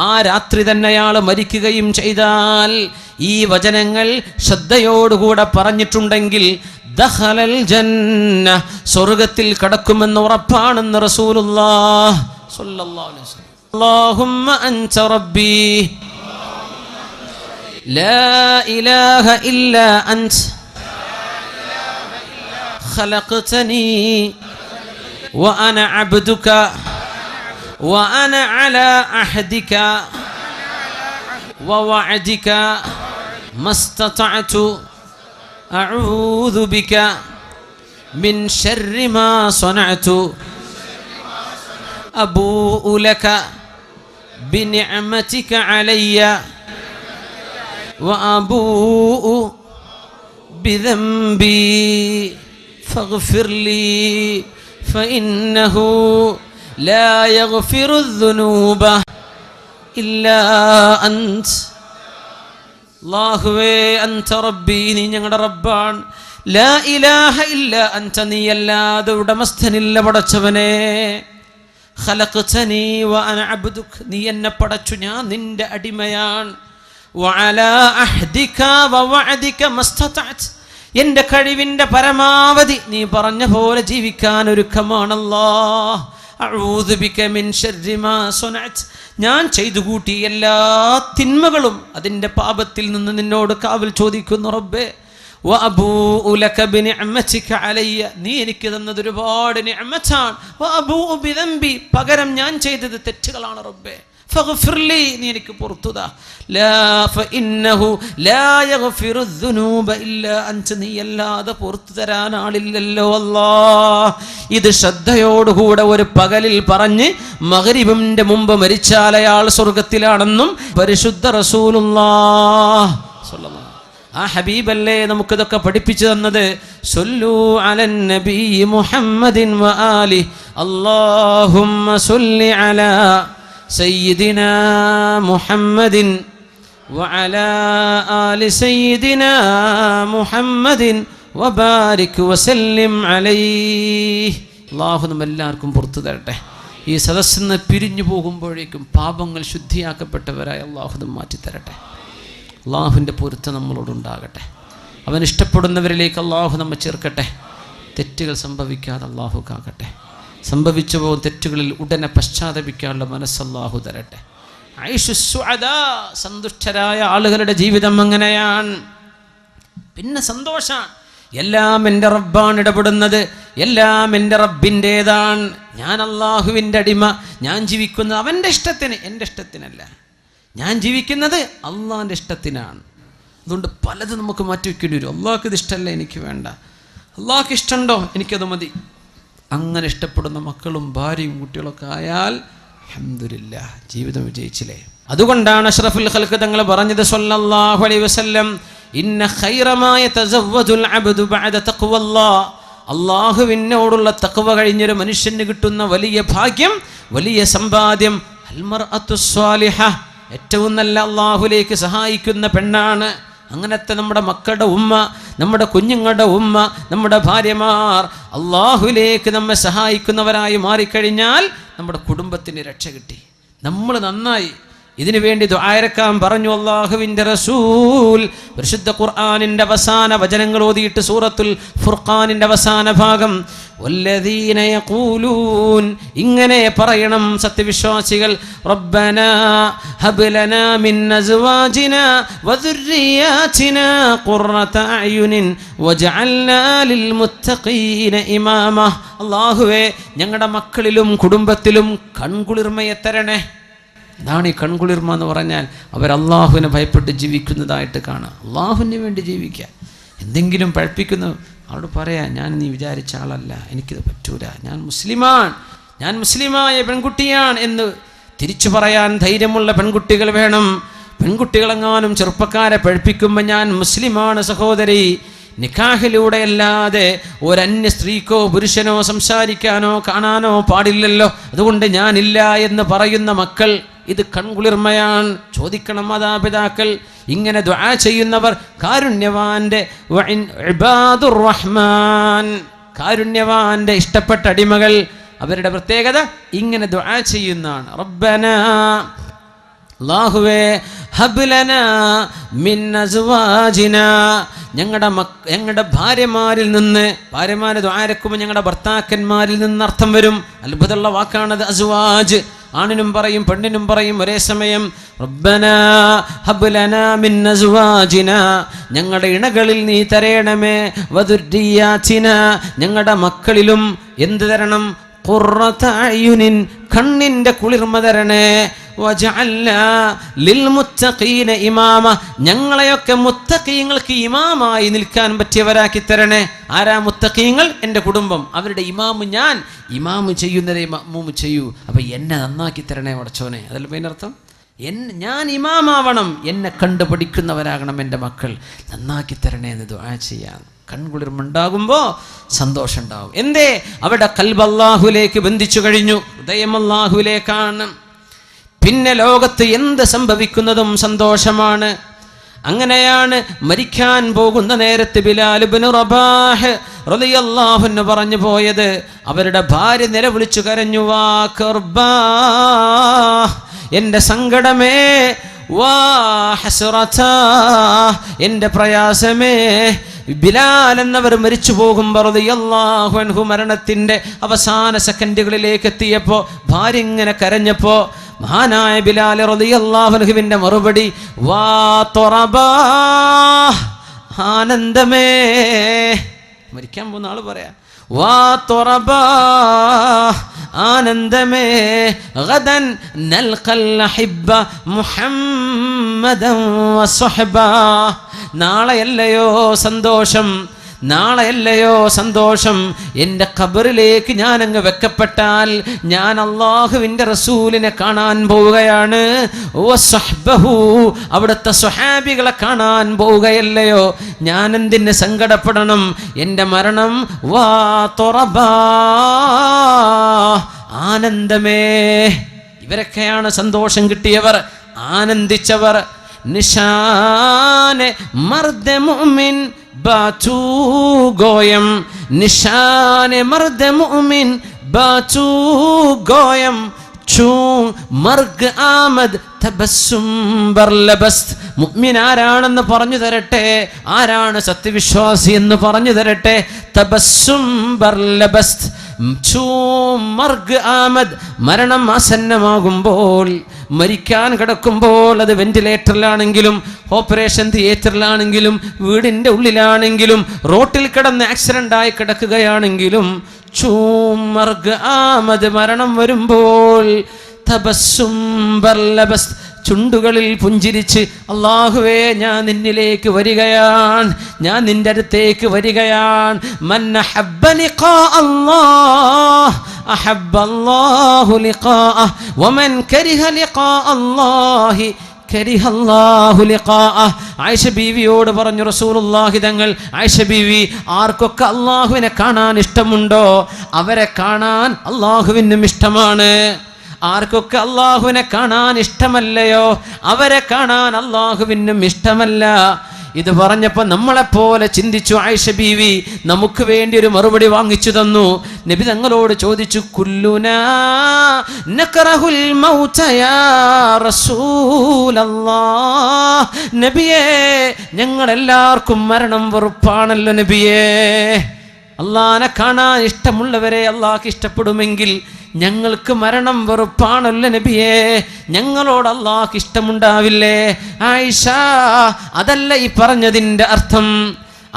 ആ രാത്രി തന്നെ അയാൾ മരിക്കുകയും ചെയ്താൽ, ഈ വചനങ്ങൾ ശ്രദ്ധയോടുകൂടെ പറഞ്ഞിട്ടുണ്ടെങ്കിൽ ദഖലൽ ജന്ന, സ്വർഗ്ഗത്തിൽ കടക്കുമെന്ന് ഉറപ്പാണെന്ന് റസൂലുള്ളാഹി സ്വല്ലല്ലാഹു അലൈഹി വസല്ലം. അല്ലാഹുമ്മ അൻത റബ്ബി لا إله إلا أنت خلقتني وأنا عبدك وأنا على عهدك ووعدك ما استطعت أعوذ بك من شر ما صنعت أبوء لك بنعمتك علي വഅബൂഉ ബിദംബി ഫഗ്ഫിർ ലീ ഫഇന്നഹു ലാ യഗ്ഫിറു ദുനൂബ ഇല്ലാ അൻത. അല്ലാഹുവേ അൻത റബ്ബി, നീ ഞങ്ങളുടെ റബ്ബാണ്. ലാ ഇലാഹ ഇല്ലാ അൻത, നീയല്ലാതെ ഉടമസ്ഥനില്ല പടച്ചവനെ. ഖലഖ്തനീ വഅന അബ്ദുക, നീ എന്നെ പടച്ചു, ഞാൻ നിന്റെ അടിമയാണ്. വഅലാ അഹ്ദിക വവഅദിക മസ്തതഅത്, എൻ്റെ കഴിവിൻ്റെ പരമാവധി നീ പറഞ്ഞ പോലെ ജീവിക്കാൻ ഒരുക്കമാണല്ലാഹ്. അഊദു ബിക മിൻ ശർരി മാ സനഅത്, ഞാൻ ചെയ്തു കൂട്ടിയ എല്ലാ തിന്മകളും അതിൻ്റെ പാപത്തിൽ നിന്ന് നിന്നോട് കാവൽ ചോദിക്കുന്നു റബ്ബേ. വഅബൂഉ ലക ബിനിഅമതിക അലയ്യ, നീ എനിക്ക് തന്നത് ഒരുപാട് നിഅമത്താണ്. വഅബൂഉ ബിദംബി, പകരം ഞാൻ ചെയ്തത് തെറ്റുകളാണ് റബ്ബേ. ഫഗ്ഫിർ ലീ, നീ എനിക്ക് പുറത്തു താ. ലാ ഫഇന്നഹു ലാ യഗ്ഫിറു ദുനൂബ ഇല്ലാ അൻത, നീ അല്ലാതെ പുറത്തു തരാൻ ആളില്ലല്ലോ അല്ലാഹ്. ഇത് ശ്രദ്ധയോടുകൂടെ ഒരു പകലിൽ പറഞ്ഞ് മഗ്രിബിന്റെ മുമ്പ് മരിച്ചാൽ അയാൾ സ്വർഗത്തിലാണെന്നും പരിശുദ്ധ റസൂലുള്ളാഹി സ്വല്ലല്ലാഹു. ആ ഹബീബല്ലേ നമുക്കിതൊക്കെ പഠിപ്പിച്ചു തന്നത്. സല്ലു അലൻ നബി മുഹമ്മദിൻ വആലി അല്ലാഹുമ്മ സല്ലി അലാ സയ്യിദിനാ മുഹമ്മദിൻ വഅലാ ആലി സയ്യിദിനാ മുഹമ്മദിൻ വബാരിക് വസല്ലിം അലൈഹി. അല്ലാഹു നമ്മെല്ലാവർക്കും പുറത്തു തരട്ടെ. ഈ സദസ്സിൽ നിന്ന് പിരിഞ്ഞു പോകുമ്പോഴേക്കും പാപങ്ങൾ ശുദ്ധിയാക്കപ്പെട്ടവരായി അല്ലാഹു നമ്മെ മാറ്റിത്തരട്ടെ. അള്ളാഹുവിൻ്റെ പൊരുത്തം നമ്മളോടുണ്ടാകട്ടെ. അവൻ ഇഷ്ടപ്പെടുന്നവരിലേക്ക് അള്ളാഹു നമ്മെ ചേർക്കട്ടെ. തെറ്റുകൾ സംഭവിക്കാതെ അള്ളാഹു കാക്കട്ടെ. സംഭവിച്ചു പോകുന്ന തെറ്റുകളിൽ ഉടനെ പശ്ചാത്തപിക്കാനുള്ള മനസ്സ് അള്ളാഹു തരട്ടെ. ഐഷു സുഅദാ, സന്തുഷ്ടരായ ആളുകളുടെ ജീവിതം അങ്ങനെയാണ്. പിന്നെ സന്തോഷമാണ്. എല്ലാം എൻ്റെ റബ്ബാണ് ഇടപെടുന്നത്, എല്ലാം എൻ്റെ റബ്ബിൻ്റേതാണ്. ഞാൻ അള്ളാഹുവിൻ്റെ അടിമ, ഞാൻ ജീവിക്കുന്നത് അവൻ്റെ ഇഷ്ടത്തിന്, എൻ്റെ ഇഷ്ടത്തിനല്ല. ഞാൻ ജീവിക്കുന്നത് അള്ളാഹിൻ്റെ ഇഷ്ടത്തിനാണ്. അതുകൊണ്ട് പലതും നമുക്ക് മാറ്റി വയ്ക്കേണ്ടി വരും. അള്ളാഹ്ക്ക് ഇത് ഇഷ്ടമല്ല, എനിക്ക് വേണ്ട. അള്ളാഹ്ക്ക് ഇഷ്ടമുണ്ടോ, എനിക്കത് മതി. അങ്ങനെ ഇഷ്ടപ്പെടുന്ന മക്കളും ഭാര്യയും കുട്ടികളൊക്കെ ആയാൽ അൽഹംദുലില്ലാഹ്, ജീവിതം വിജയിച്ചില്ലേ. അതുകൊണ്ടാണ് അഷ്റഫുൽ ഖൽഖ് തങ്ങൾ പറഞ്ഞത് സ്വല്ലല്ലാഹു അലൈഹി വസല്ലം, ഇന്ന ഖൈറ മാ യതസവ്വജുൽ അബ്ദു ബഅദ തഖ്വല്ലാഹ്, അള്ളാഹുവിനോടുള്ള തഖ്വ കഴിഞ്ഞൊരു മനുഷ്യന് കിട്ടുന്ന വലിയ ഭാഗ്യം, വലിയ സമ്പാദ്യം അൽ മർഅത്തു സ്വാലിഹ, ഏറ്റവും നല്ല അള്ളാഹുലേക്ക് സഹായിക്കുന്ന പെണ്ണാണ്. അങ്ങനത്തെ നമ്മുടെ മക്കളുടെ ഉമ്മ, നമ്മുടെ കുഞ്ഞുങ്ങളുടെ ഉമ്മ, നമ്മുടെ ഭാര്യമാർ അള്ളാഹുലേക്ക് നമ്മെ സഹായിക്കുന്നവരായി മാറിക്കഴിഞ്ഞാൽ നമ്മുടെ കുടുംബത്തിന് രക്ഷ കിട്ടി, നമ്മൾ നന്നായി. ഇതിനു വേണ്ടി ദുആയിരക്കാൻ പറഞ്ഞു അല്ലാഹുവിൻ്റെ റസൂൽ. പരിശുദ്ധ ഖുർആനിൻ്റെ അവസാന വചനങ്ങൾ ഓതിയിട്ട് സൂറത്തുൽ ഫുർഖാനിൻ്റെ അവസാന ഭാഗം, വല്ലദീന യഖൂലൂൻ, ഇങ്ങനെ പറയണം സത്യവിശ്വാസികൾ, റബ്ബനാ ഹബ് ലനാ മിൻ അസ്വാജിനാ വദുർരിയാതിനാ ഖുർറത അയുനിൻ വജഅൽനാ ലിൽ മുത്തഖീന ഇമാമ. അല്ലാഹുവേ, ഞങ്ങളുടെ മക്കളിലും കുടുംബത്തിലും കൺകുളിർമയെ തരണേ. ഇതാണ് ഈ കൺകുളിർമ എന്ന് പറഞ്ഞാൽ, അവർ അള്ളാഹുവിനെ ഭയപ്പെട്ട് ജീവിക്കുന്നതായിട്ട് കാണാം. അള്ളാഹുവിന് വേണ്ടി ജീവിക്കുക. എന്തെങ്കിലും പഴപ്പിക്കുന്നു അവരോട് പറയാം, ഞാൻ നീ വിചാരിച്ച ആളല്ല, എനിക്കിത് പറ്റൂല, ഞാൻ മുസ്ലിമാണ്, ഞാൻ മുസ്ലിമായ പെൺകുട്ടിയാണ് എന്ന് തിരിച്ചു പറയാൻ ധൈര്യമുള്ള പെൺകുട്ടികൾ വേണം. പെൺകുട്ടികളെങ്ങാനും ചെറുപ്പക്കാരെ പഴപ്പിക്കുമ്പോൾ ഞാൻ മുസ്ലിമാണ് സഹോദരി, നിക്കാഹിലൂടെ അല്ലാതെ ഒരന്യ സ്ത്രീക്കോ പുരുഷനോ സംസാരിക്കാനോ കാണാനോ പാടില്ലല്ലോ, അതുകൊണ്ട് ഞാനില്ല എന്ന് പറയുന്ന മക്കൾ, ഇത് കൺകുളിർമയാണ്. ചോദിക്കണം മാതാപിതാക്കൾ. ഇങ്ങനെ ദുആ ചെയ്യുന്നവർ കാരുണ്യവാന്റെ ഇബാദുർ റഹ്മാൻ, കാരുണ്യവാന്റെ ഇഷ്ടപ്പെട്ട അടിമകൾ, അവരുടെ പ്രത്യേകത ഇങ്ങനെ ദുആ ചെയ്യുന്നതാണ്. റബ്ബനാ, അല്ലാഹുവേ, ഹബ് ലനാ മിൻ അസ്വാജിനാ, ഞങ്ങളുടെ ഭാര്യമാരിൽ നിന്ന്, ഭാര്യമാരെ ദുആരക്കുമ്പോൾ ഞങ്ങളുടെ ഭർത്താക്കന്മാരിൽ നിന്ന് അർത്ഥം വരും. അത്ഭുതമുള്ള വാക്കാണത് അസ്വാജ്. ആണിനും പറയും പെണ്ണിനും പറയും ഒരേ സമയം. റബ്ബനാ ഹബ് ലനാ മിൻ അസ്വാജിനാ, ഞങ്ങളുടെ ഇണകളിൽ നീ തരേണമേ, വദുർരിയാതിനാ, ഞങ്ങളുടെ മക്കളിലും എന്ത് തരണം, ഖുർറത അയുനിൻ, കണ്ണിൻ്റെ കുളിർമ തരണേ, വജഅൽനാ ലിൽ മുത്തഖീന ഇമാമ, ഞങ്ങളെയൊക്കെ മുത്തഖീങ്ങൾക്ക് ഇമാമായി നിൽക്കാൻ പറ്റിയവരാക്കി തരണേ. ആരാ മുത്തഖീങ്ങൾ? എൻ്റെ കുടുംബം. അവരുടെ ഇമാമ് ഞാൻ, ഇമാമ് ചെയ്യുന്നതേ മഅ്മൂമ് ചെയ്യൂ. അപ്പം എന്നെ നന്നാക്കി തരണേ പടച്ചോനെ. അതല്ല അതിനർത്ഥം. ഞാൻ ഇമാമാവണം, എന്നെ കണ്ടുപഠിക്കുന്നവരാകണം എൻ്റെ മക്കൾ, നന്നാക്കി തരണേ എന്ന് ദുആ ചെയ്യാൻ കൺകുളിർമുണ്ടാകുമ്പോൾ സന്തോഷം ഉണ്ടാവും. എന്തേ? അവിടെ ഖൽബ് അല്ലാഹുവിലേക്ക് ബന്ധിച്ചു കഴിഞ്ഞു, ഹൃദയം അല്ലാഹുവിലേക്കാണ്. പിന്നെ ലോകത്ത് എന്ത് സംഭവിക്കുന്നതും സന്തോഷമാണ്. അങ്ങനെയാണ് മരിക്കാൻ പോകുന്ന നേരത്ത് ബിലാൽ ഇബ്നു റബാഹ് റളിയല്ലാഹു അൻഹു പറഞ്ഞു പോയത്. അവരുടെ ഭാര്യ നിലവിളിച്ചു കരഞ്ഞു, വാ കർബാ, എൻ്റെ സങ്കടമേ, വാ ഹസ്റതാ, എൻ്റെ പ്രയാസമേ. ബിലാൽ എന്നവർ മരിച്ചു പോകുമ്പോൾ റളിയല്ലാഹു അൻഹു മരണത്തിൻ്റെ അവസാന സെക്കൻഡുകളിലേക്ക് എത്തിയപ്പോൾ ഭാര്യ ഇങ്ങനെ കരഞ്ഞപ്പോൾ മഹാനായ ബിലാൽ റളിയല്ലാഹു അൻഹുവിൻ്റെ മറുപടി, വാ തൊറബാ, ആനന്ദമേ. മരിക്കാൻ പോകുന്ന ആള് പറയാം, വാ തൊറബാ, ആനന്ദമേ. ഗദൻ നൽഖൽ അഹിബ്ബ മുഹമ്മദൻ വസ്വഹബാ. നാളെയല്ലയോ സന്തോഷം, നാളെയല്ലയോ സന്തോഷം. എൻ്റെ ഖബറിലേക്ക് ഞാൻ അങ്ങ് വെക്കപ്പെട്ടാൽ ഞാൻ അല്ലാഹുവിൻ്റെ റസൂലിനെ കാണാൻ പോവുകയാണ്. വസ്വഹ്ബഹു, അവിടുത്തെ സ്വഹാബികളെ കാണാൻ പോവുകയല്ലയോ. ഞാൻ എന്തിന് സങ്കടപ്പെടണം? എൻ്റെ മരണം വാ തൊറബാ, ആനന്ദമേ. ഇവരൊക്കെയാണ് സന്തോഷം കിട്ടിയവർ, ആനന്ദിച്ചവർ. നിശാനെ മർദ മുഅ്മിൻ ബാതു ഗോയം, നിശാനെ മർദ മുഅ്മിൻ ബാതു ഗോയം, ചൂ മർഗ് ആമദ് തബസ്സും ബർലബസ്ത്. മുഅ്മിൻ ആരാണെന്ന് പറഞ്ഞു തരട്ടെ, ആരാണ് സത്യവിശ്വാസി എന്ന് പറഞ്ഞു തരട്ടെ. തബസ്സും ബർലബസ്ത്, ചൂ മർഗ് ആമദ്, മരണം ആസന്നമാകുമ്പോൾ, മരിക്കാൻ കിടക്കുമ്പോൾ, അത് വെന്റിലേറ്ററിലാണെങ്കിലും ഓപ്പറേഷൻ തിയേറ്ററിലാണെങ്കിലും വീടിൻ്റെ ഉള്ളിലാണെങ്കിലും റോട്ടിൽ കിടന്ന് ആക്സിഡൻ്റായി കിടക്കുകയാണെങ്കിലും, ചൂമർഗ് ആമദ്, മരണം വരുമ്പോൾ, തബസ്സും ബർലബസ്, ചുണ്ടുകളിൽ പുഞ്ചിരിച്ച് അല്ലാഹുവേ ഞാൻ നിന്നിലേക്ക് വരികയാണ്, ഞാൻ നിന്റെ അടുത്തേക്ക് വരികയാണ്. മൻ അഹബ്ബ ലിഖാ അല്ലാഹ് അഹബ്ബ അല്ലാഹു ലിഖാഅഹ് വമൻ കരിഹ ലിഖാ അല്ലാഹി കരിഹല്ലാഹു ലിഖാഅഹ്. ആയിഷ ബീവിയോട് പറഞ്ഞു റസൂലുള്ളാഹി തങ്ങൾ, ആയിഷ ബീവി, ആർക്കൊക്കെ അല്ലാഹുവിനെ കാണാൻ ഇഷ്ടമുണ്ടോ അവരെ കാണാൻ അല്ലാഹുവിനും ഇഷ്ടമാണ്. ആർക്കൊക്കെ അല്ലാഹുവിനെ കാണാൻ ഇഷ്ടമല്ലയോ അവരെ കാണാൻ അല്ലാഹുവിനും ഇഷ്ടമല്ല. ഇത് പറഞ്ഞപ്പോൾ നമ്മളെപ്പോലെ ചിന്തിച്ചു ആയിഷ ബീവി. നമുക്ക് വേണ്ടി ഒരു മറുപടി വാങ്ങിച്ചു തന്നു. നബി തങ്ങളോട് ചോദിച്ചു, കുല്ലുനാ നക്റഹുൽ മൗത യാ റസൂലല്ലാഹ്. നബിയേ, ഞങ്ങളെല്ലാവർക്കും മരണം വെറുപ്പാണല്ലോ നബിയേ. അള്ളാഹനെ കാണാൻ ഇഷ്ടമുള്ളവരെ അള്ളാഹ്ക്ക് ഇഷ്ടപ്പെടുമെങ്കിൽ ഞങ്ങൾക്ക് മരണം വെറുപ്പാണല്ലോ നബിയേ, ഞങ്ങളോട് അള്ളാഹ്ക്ക് ഇഷ്ടമുണ്ടാവില്ലേ? ആയിഷ, അതല്ല ഈ പറഞ്ഞതിൻ്റെ അർത്ഥം,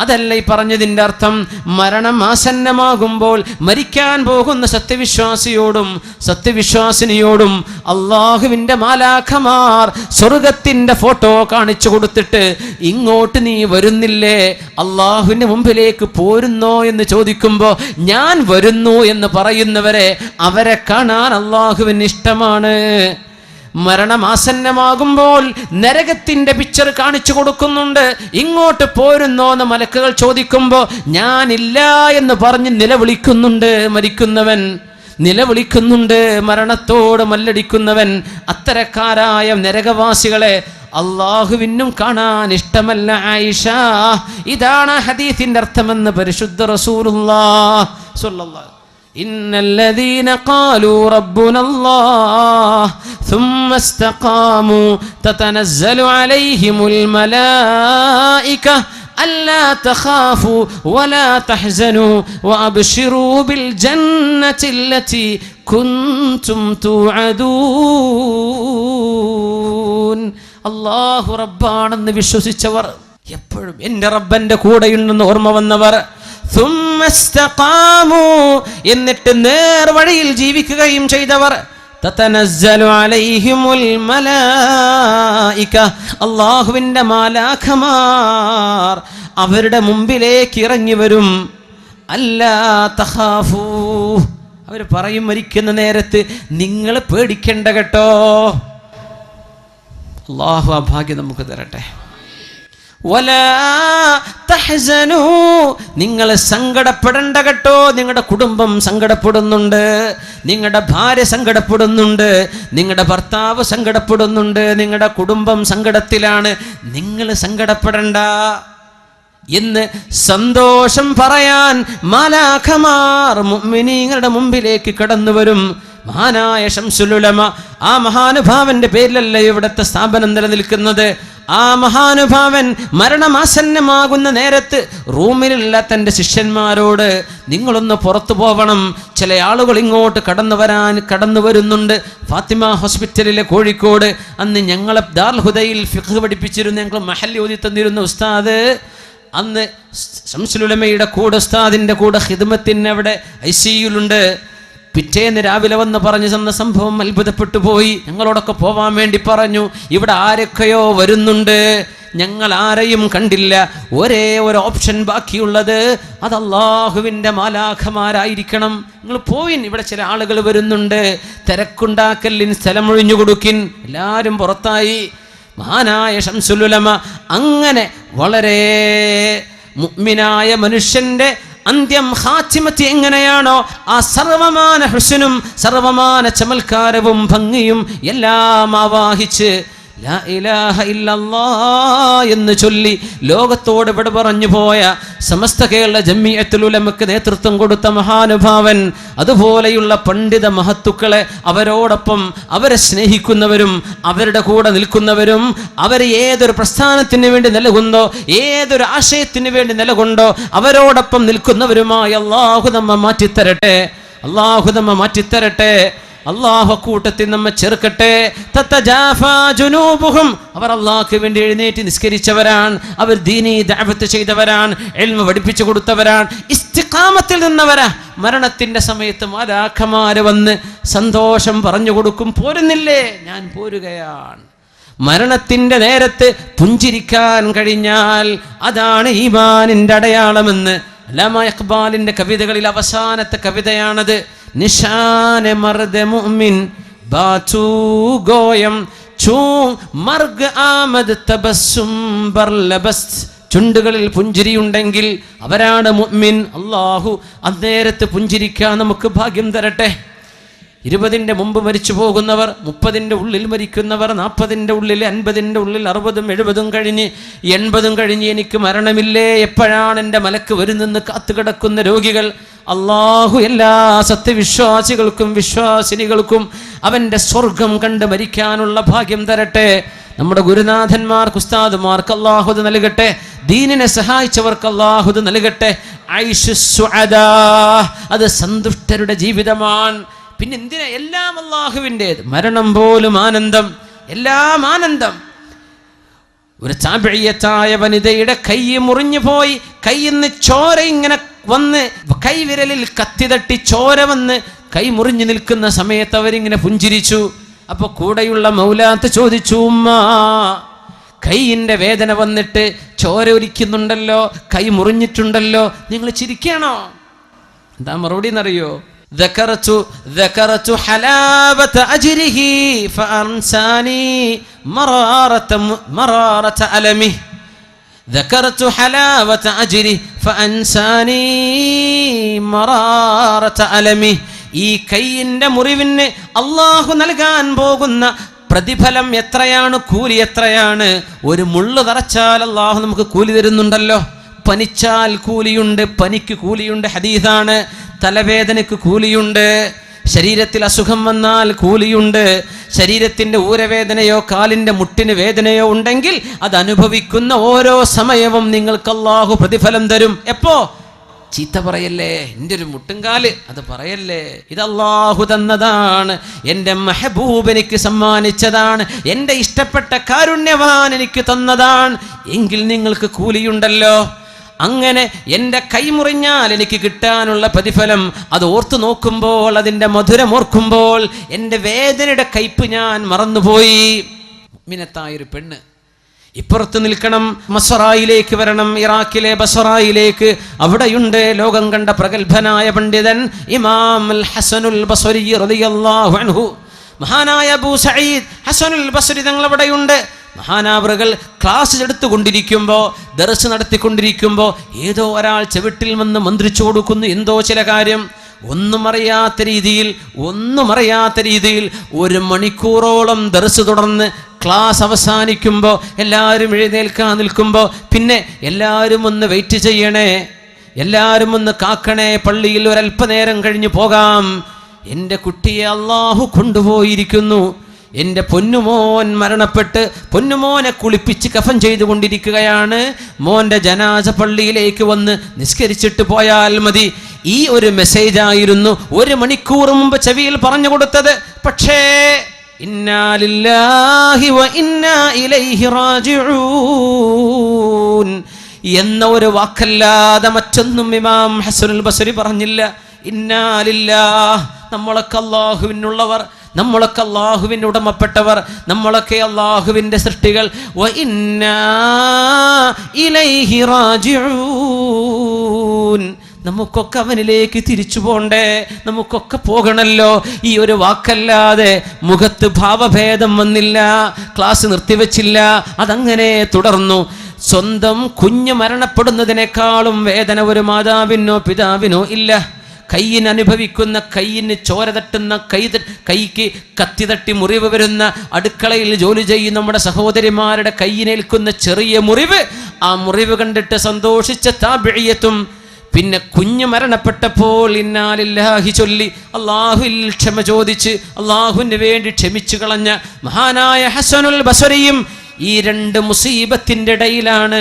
അതല്ല ഈ പറഞ്ഞതിൻ്റെ അർത്ഥം. മരണം ആസന്നമാകുമ്പോൾ മരിക്കാൻ പോകുന്ന സത്യവിശ്വാസിയോടും സത്യവിശ്വാസിനിയോടും അള്ളാഹുവിൻ്റെ മാലാഖമാർ സ്വർഗത്തിൻ്റെ ഫോട്ടോ കാണിച്ചു കൊടുത്തിട്ട്, ഇങ്ങോട്ട് നീ വരുന്നില്ലേ, അള്ളാഹുവിൻ്റെ മുമ്പിലേക്ക് പോരുന്നോ എന്ന് ചോദിക്കുമ്പോൾ ഞാൻ വരുന്നു എന്ന് പറയുന്നവരെ, അവരെ കാണാൻ അള്ളാഹുവിന് ഇഷ്ടമാണ്. മരണമാസന്നമാകുമ്പോൾ നരകത്തിന്റെ പിക്ചർ കാണിച്ചു കൊടുക്കുന്നുണ്ട്. ഇങ്ങോട്ട് പോരുന്നോ എന്ന് മലക്കുകൾ ചോദിക്കുമ്പോൾ ഞാനില്ല എന്ന് പറഞ്ഞ് നിലവിളിക്കുന്നുണ്ട് മരിക്കുന്നവൻ, നിലവിളിക്കുന്നുണ്ട് മരണത്തോട് മല്ലടിക്കുന്നവൻ. അത്തരക്കാരായ നരകവാസികളെ അള്ളാഹുവിനും കാണാൻ ഇഷ്ടമല്ല ആയിഷ. ഇതാണ് ഹദീസിന്റെ അർത്ഥമെന്ന് പരിശുദ്ധ റസൂലുള്ളാഹി സ്വല്ലല്ലാഹു. ഇന്നല്ലദീന ഖാലൂ റബ്ബുനല്ലാഹ് ثم استقاموا تتنزل عليهم الملائكة ألا تخافوا ولا تحزنوا وأبشروا بالجنة التي كنتم توعدون. അല്ലാഹു റബ്ബാണെന്ന് വിശ്വസിച്ചവർ, എപ്പോഴും എൻ്റെ റബ്ബന്റെ കൂടെയുണ്ടെന്ന് ഓർമ്മ വന്നവർ, എന്നിട്ട് നേർവഴിയിൽ ജീവിക്കുകയും ചെയ്തവർ, തതനസ്സലു അലൈഹിമുൽ മലായിക, അല്ലാഹുവിൻ്റെ മാലാഖമാർ അവരുടെ മുമ്പിലേക്ക് ഇറങ്ങി വരും. അല്ലാ തഖാഫൂ, അവർ പറയും മരിക്കുന്ന നേരത്ത്, നിങ്ങൾ പേടിക്കണ്ട കേട്ടോ, അല്ലാഹു ആ ഭാഗ്യം നമുക്ക് തരട്ടെ. വലാ തഹ്സനൂ, നിങ്ങൾ സങ്കടപ്പെടേണ്ട കേട്ടോ. നിങ്ങളുടെ കുടുംബം സങ്കടപ്പെടുന്നുണ്ട്, നിങ്ങളുടെ ഭാര്യ സങ്കടപ്പെടുന്നുണ്ട്, നിങ്ങളുടെ ഭർത്താവ് സങ്കടപ്പെടുന്നുണ്ട്, നിങ്ങളുടെ കുടുംബം സങ്കടത്തിലാണ്. നിങ്ങൾ സങ്കടപ്പെടണ്ട എന്ന് സന്തോഷം പറയാൻ മാലാഖമാർ മുഅ്മിനീങ്ങളുടെ മുമ്പിലേക്ക് കടന്നു വരും. മഹാനായ ശംസുൽ ഉലമ, ആ മഹാനുഭാവന്റെ പേരിലല്ല ഇവിടുത്തെ സ്ഥാപനം നിലനിൽക്കുന്നത്. ആ മഹാനുഭാവൻ മരണമാസന്നമാകുന്ന നേരത്ത് റൂമിലുള്ള തൻ്റെ ശിഷ്യന്മാരോട് നിങ്ങളൊന്ന് പുറത്തു പോവണം, ചില ആളുകൾ ഇങ്ങോട്ട് കടന്നു വരുന്നുണ്ട്. ഫാത്തിമ ഹോസ്പിറ്റലിലെ കോഴിക്കോട് അന്ന് ഞങ്ങളെ ദാറുൽ ഹുദയിൽ ഫിഖ് പഠിപ്പിച്ചിരുന്ന, ഞങ്ങൾ മഹല്ലി ഓതി തന്നിരുന്ന ഉസ്താദ് അന്ന് ശംസുൽ ഉലമയുടെ കൂടെ ഉസ്താദിൻ്റെ കൂടെ ഖിദ്മത്തിന് അവിടെ ICUലുണ്ട്. പിറ്റേന്ന് രാവിലെ വന്ന് പറഞ്ഞു തന്ന സംഭവം അത്ഭുതപ്പെട്ടു പോയി. ഞങ്ങളോടൊക്കെ പോവാൻ വേണ്ടി പറഞ്ഞു. ഇവിടെ ആരൊക്കെയോ വരുന്നുണ്ട്, ഞങ്ങൾ ആരെയും കണ്ടില്ല. ഒരേ ഒരു ഓപ്ഷൻ ബാക്കിയുള്ളത് അത് അല്ലാഹുവിൻ്റെ മാലാഖമാരായിരിക്കണം. നിങ്ങൾ പോയിൻ, ഇവിടെ ചില ആളുകൾ വരുന്നുണ്ട്, തിരക്കുണ്ടാക്കലിന് സ്ഥലം ഒഴിഞ്ഞു കൊടുക്കിൻ. എല്ലാവരും പുറത്തായി. മഹാനായ ശംസുൽ ഉലമ അങ്ങനെ വളരെ മുഅ്മിനായ മനുഷ്യന്റെ അന്ത്യം ഖാത്തിമത്ത് എങ്ങനെയാണോ ആ സർവമാന ഹുസ്നും സർവമാന ചമൽക്കാരവും ഭംഗിയും എല്ലാം ആവാഹിച്ച് ലാ ഇലാഹ ഇല്ലല്ലാഹ് എന്ന് ചൊല്ലി ലോകത്തോട് വിട പറഞ്ഞു പോയ സമസ്ത കേരള ജംഇയ്യത്തുൽ ഉലമക്ക് നേതൃത്വം കൊടുത്ത മഹാനുഭാവൻ, അതുപോലെയുള്ള പണ്ഡിത മഹത്തുക്കളെ അവരോടൊപ്പം അവരെ സ്നേഹിക്കുന്നവരും അവരുടെ കൂടെ നിൽക്കുന്നവരും അവർ ഏതൊരു പ്രസ്ഥാനത്തിന് വേണ്ടി നിലകൊണ്ടോ ഏതൊരു ആശയത്തിന് വേണ്ടി നിലകൊണ്ടോ അവരോടൊപ്പം നിൽക്കുന്നവരുമായി അല്ലാഹു നമ്മെ മാറ്റിത്തരട്ടെ. അല്ലാഹു നമ്മെ മാറ്റിത്തരട്ടെ. അല്ലാഹു കൂട്ടത്തിൽ നമ്മെ ചേർക്കട്ടെ. തതജാഫാ ജുനൂബുഹും, അവർ അല്ലാഹുവിന് വേണ്ടി എഴുന്നേറ്റ് നിസ്കരിച്ചവരാണ്, അവർ ദീനീ ദഅവത്ത് ചെയ്തവരാണ്, ഇൽമു പഠിപ്പിച്ചു കൊടുത്തവരാണ്, ഇസ്തിഖാമത്തിൽ നിന്നവരാ. മരണത്തിന്റെ സമയത്ത് മാലാഖമാര് വന്ന് സന്തോഷം പറഞ്ഞു കൊടുക്കും, പോരുന്നില്ലേ? ഞാൻ പോരുകയാണ്. മരണത്തിന്റെ നേരത്ത് പുഞ്ചിരിക്കാൻ കഴിഞ്ഞാൽ അതാണ് ഈമാനിന്റെ അടയാളമെന്ന് അല്ലാമ ഇഖ്ബാലിന്റെ കവിതകളിൽ അവസാനത്തെ കവിതയാണത്. നിശാനെ മർദ് മുഅ്മിൻ ബാതു ഗോയം ചൂ മർഗ് ആമദ് തബസ്സും ബർലബസ്, ചുണ്ടുകളിൽ പുഞ്ചിരിയുണ്ടെങ്കിൽ അവരാണ് മുഅ്മിൻ. അല്ലാഹു അന്നേരത്ത് പുഞ്ചിരിക്കാൻ നമുക്ക് ഭാഗ്യം തരട്ടെ. 20ന്റെ മുമ്പ് മരിച്ചു പോകുന്നവർ, 30ന്റെ ഉള്ളിൽ മരിക്കുന്നവർ, 40ന്റെ ഉള്ളിൽ, 50ന്റെ ഉള്ളിൽ, 60ഉം 70ഉം കഴിഞ്ഞ് 80ഉം കഴിഞ്ഞ് എനിക്ക് മരണമില്ലേ, എപ്പോഴാണ് എൻ്റെ മലക്ക് വരുന്നെന്ന് കാത്തുകിടക്കുന്ന രോഗികൾ, അല്ലാഹു എല്ലാ സത്യവിശ്വാസികൾക്കും വിശ്വാസിനികൾക്കും അവൻ്റെ സ്വർഗം കണ്ട് മരിക്കാനുള്ള ഭാഗ്യം തരട്ടെ. നമ്മുടെ ഗുരുനാഥന്മാർക്ക് ഉസ്താദുമാർക്ക് അല്ലാഹു നൽകട്ടെ. ദീനിനെ സഹായിച്ചവർക്ക് അല്ലാഹു നൽകട്ടെ. ഐഷു സുഅദാ, അത് സന്തുഷ്ടരുടെ ജീവിതമാണ്. പിന്നെ എന്തിനാ? എല്ലാം അല്ലാഹുവിൻ്റേത്. മരണം പോലും ആനന്ദം, എല്ലാം ആനന്ദം. ഒരു താബിഈയത്തായ വനിതയുടെ കൈ മുറിഞ്ഞു പോയി, കൈയിൽ നിന്ന് ചോര ഇങ്ങനെ വന്ന്, കൈവിരലിൽ കത്തി തട്ടി ചോര വന്ന് കൈ മുറിഞ്ഞു നിൽക്കുന്ന സമയത്ത് അവരിങ്ങനെ പുഞ്ചിരിച്ചു. അപ്പൊ കൂടെയുള്ള മൗലാത്ത് ചോദിച്ചു, ഉമ്മ കൈയിൻ്റെ വേദന വന്നിട്ട് ചോര ഒലിക്കുന്നുണ്ടല്ലോ, കൈ മുറിഞ്ഞിട്ടുണ്ടല്ലോ, നിങ്ങൾ ചിരിക്കണോ? എന്താ മറുപടി എന്നറിയോ? ذكرت حلاوة أجره فأنساني مرارة ألمه ذكرت حلاوة أجره فأنساني مرارة ألمه. ഈ കൈയിൻ്റെ മുറിവിന് അല്ലാഹു നൽകാൻ പോകുന്ന പ്രതിഫലം എത്രയാണ്, കൂലി എത്രയാണ്? ഒരു മുള്ളു തറച്ചാൽ അല്ലാഹു നമുക്ക് കൂലി തരുന്നുണ്ടല്ലോ. പനിച്ചാൽ കൂലിയുണ്ട്, പനിക്ക് കൂലിയുണ്ട്, ഹദീസാണ്. തലവേദനയ്ക്ക് കൂലിയുണ്ട്, ശരീരത്തിൽ അസുഖം വന്നാൽ കൂലിയുണ്ട്. ശരീരത്തിൻ്റെ ഊരവേദനയോ കാലിൻ്റെ മുട്ടിന് വേദനയോ ഉണ്ടെങ്കിൽ അത് അനുഭവിക്കുന്ന ഓരോ സമയവും നിങ്ങൾക്ക് അല്ലാഹു പ്രതിഫലം തരും. എപ്പോ? ചീത്ത പറയല്ലേ, എൻ്റെ ഒരു മുട്ടുംകാല്, അത് പറയല്ലേ, ഇത് അല്ലാഹു തന്നതാണ്, എൻ്റെ മെഹബൂബ് എനിക്ക് സമ്മാനിച്ചതാണ്, എൻ്റെ ഇഷ്ടപ്പെട്ട കാരുണ്യവാൻ എനിക്ക് തന്നതാണ്, എങ്കിൽ നിങ്ങൾക്ക് കൂലിയുണ്ടല്ലോ. അങ്ങനെ എൻ്റെ കൈ മുറിഞ്ഞാൽ എനിക്ക് കിട്ടാനുള്ള പ്രതിഫലം അത് ഓർത്തു നോക്കുമ്പോൾ, അതിൻ്റെ മധുരം ഓർക്കുമ്പോൾ എൻ്റെ വേദനയുടെ കയ്പ് ഞാൻ മറന്നുപോയി. മുഅ്മിനത്തായൊരു പെണ്ണ് ഇപ്പുറത്ത് നിൽക്കണം, മസ്റായിലേക്ക് വരണം, ഇറാഖിലെ ബസ്റായിലേക്ക്. അവിടെയുണ്ട് ലോകം കണ്ട പ്രഗത്ഭനായ പണ്ഡിതൻ ഇമാം അൽ ഹസനുൽ ബസ്രി റളിയല്ലാഹു അൻഹു. മഹാനായ അബൂ സഈദ് ഹസനുൽ ബസ്രി തങ്ങൾ അവിടെയുണ്ട്. മഹാനാവറുകൾ ക്ലാസ് എടുത്തുകൊണ്ടിരിക്കുമ്പോൾ, ദർസ് നടത്തിക്കൊണ്ടിരിക്കുമ്പോൾ ഏതോ ഒരാൾ ചെവിട്ടിൽ വന്ന് മന്ത്രിച്ചു കൊടുക്കുന്നു എന്തോ ചില കാര്യം. ഒന്നും അറിയാത്ത രീതിയിൽ 1 മണിക്കൂറോളം ദർസ് തുടർന്ന് ക്ലാസ് അവസാനിക്കുമ്പോൾ എല്ലാവരും എഴുന്നേൽക്കാൻ നിൽക്കുമ്പോൾ പിന്നെ എല്ലാവരും ഒന്ന് വെയിറ്റ് ചെയ്യണേ, എല്ലാവരും ഒന്ന് കാക്കണേ, പള്ളിയിൽ ഒരല്പനേരം കഴിഞ്ഞ് പോകാം. എൻ്റെ കുട്ടിയെ അള്ളാഹു കൊണ്ടുപോയിരിക്കുന്നു. എൻ്റെ പൊന്നുമോൻ മരണപ്പെട്ട് പൊന്നുമോനെ കുളിപ്പിച്ച് കഫൻ ചെയ്തുകൊണ്ടിരിക്കുകയാണ്. മോൻ്റെ ജനാസ പള്ളിയിലേക്ക് വന്ന് നിസ്കരിച്ചിട്ട് പോയാൽ മതി. ഈ ഒരു മെസ്സേജായിരുന്നു 1 മണിക്കൂർ മുമ്പ് ചെവിയിൽ പറഞ്ഞു കൊടുത്തത്. പക്ഷേ ഇന്നാ ലില്ലാഹി വ ഇന്നാ ഇലൈഹി റാജിഊൻ എന്ന ഒരു വാക്കല്ലാതെ മറ്റൊന്നും ഇമാം ഹസനുൽ ബസ്രി പറഞ്ഞില്ല. ഇന്നാ ലില്ലാഹ്, നമ്മളൊക്കെ അല്ലാഹുവിനുള്ളവർ, നമ്മളൊക്കെ അല്ലാഹുവിന് ഉടമപ്പെട്ടവർ, നമ്മളൊക്കെ അല്ലാഹുവിൻ്റെ സൃഷ്ടികൾ. വ ഇന്നാ ഇലൈഹി റാജിഊൻ, നമുക്കൊക്കെ അവനിലേക്ക് തിരിച്ചു പോണ്ടേ, നമുക്കൊക്കെ പോകണല്ലോ. ഈ ഒരു വാക്കല്ലാതെ മുഖത്ത് ഭാവഭേദം വന്നില്ല. ക്ലാസ് നിർത്തിവെച്ചില്ല, അതങ്ങനെ തുടർന്നു. സ്വന്തം കുഞ്ഞ് മരണപ്പെടുന്നതിനേക്കാളും വേദന ഒരു മാതാവിനോ പിതാവിനോ ഇല്ല. കയ്യിന് അനുഭവിക്കുന്ന, കയ്യിന് ചോര തട്ടുന്ന, കൈക്ക് കത്തി തട്ടി മുറിവ് വരുന്ന, അടുക്കളയിൽ ജോലി ചെയ്യുന്ന നമ്മുടെ സഹോദരിമാരുടെ കയ്യിനേൽക്കുന്ന ചെറിയ മുറിവ്, ആ മുറിവ് കണ്ടിട്ട് സന്തോഷിച്ച താബിഈയത്തും, പിന്നെ കുഞ്ഞ് മരണപ്പെട്ടപ്പോൾ ഇന്നാ ലില്ലാഹി ചൊല്ലി അള്ളാഹുവിൽ ക്ഷമ ചോദിച്ച് അള്ളാഹുവിന് വേണ്ടി ക്ഷമിച്ചു കളഞ്ഞ മഹാനായ ഹസനുൽ ബസ്രിയും ഈ 2 മുസീബത്തിൻ്റെ ഇടയിലാണ്.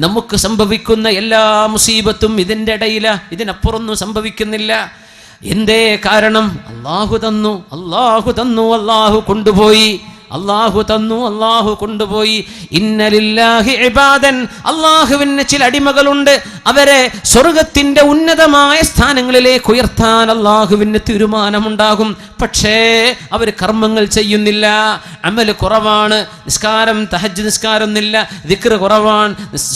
നമുക്ക് സംഭവിക്കുന്ന എല്ലാ മുസീബത്തും ഇതിൻ്റെ ഇടയില, ഇതിനപ്പുറമൊന്നും സംഭവിക്കുന്നില്ല. എന്തേ കാരണം? അള്ളാഹു തന്നു, അള്ളാഹു കൊണ്ടുപോയി. അള്ളാഹു തന്നു, അള്ളാഹു കൊണ്ടുപോയി. ഇന്ന ലില്ലാഹി ഇബാദൻ, അള്ളാഹുവിന് ചില അടിമകളുണ്ട്, അവരെ സ്വർഗത്തിന്റെ ഉന്നതമായ സ്ഥാനങ്ങളിലേക്ക് ഉയർത്താൻ അള്ളാഹുവിന് തീരുമാനമുണ്ടാകും. പക്ഷേ അവർ കർമ്മങ്ങൾ ചെയ്യുന്നില്ല, അമൽ കുറവാണ്, നിസ്കാരം തഹജ്ജുദ് നിസ്കാരമൊന്നുമില്ല, ദിക്ർ കുറവാണ്,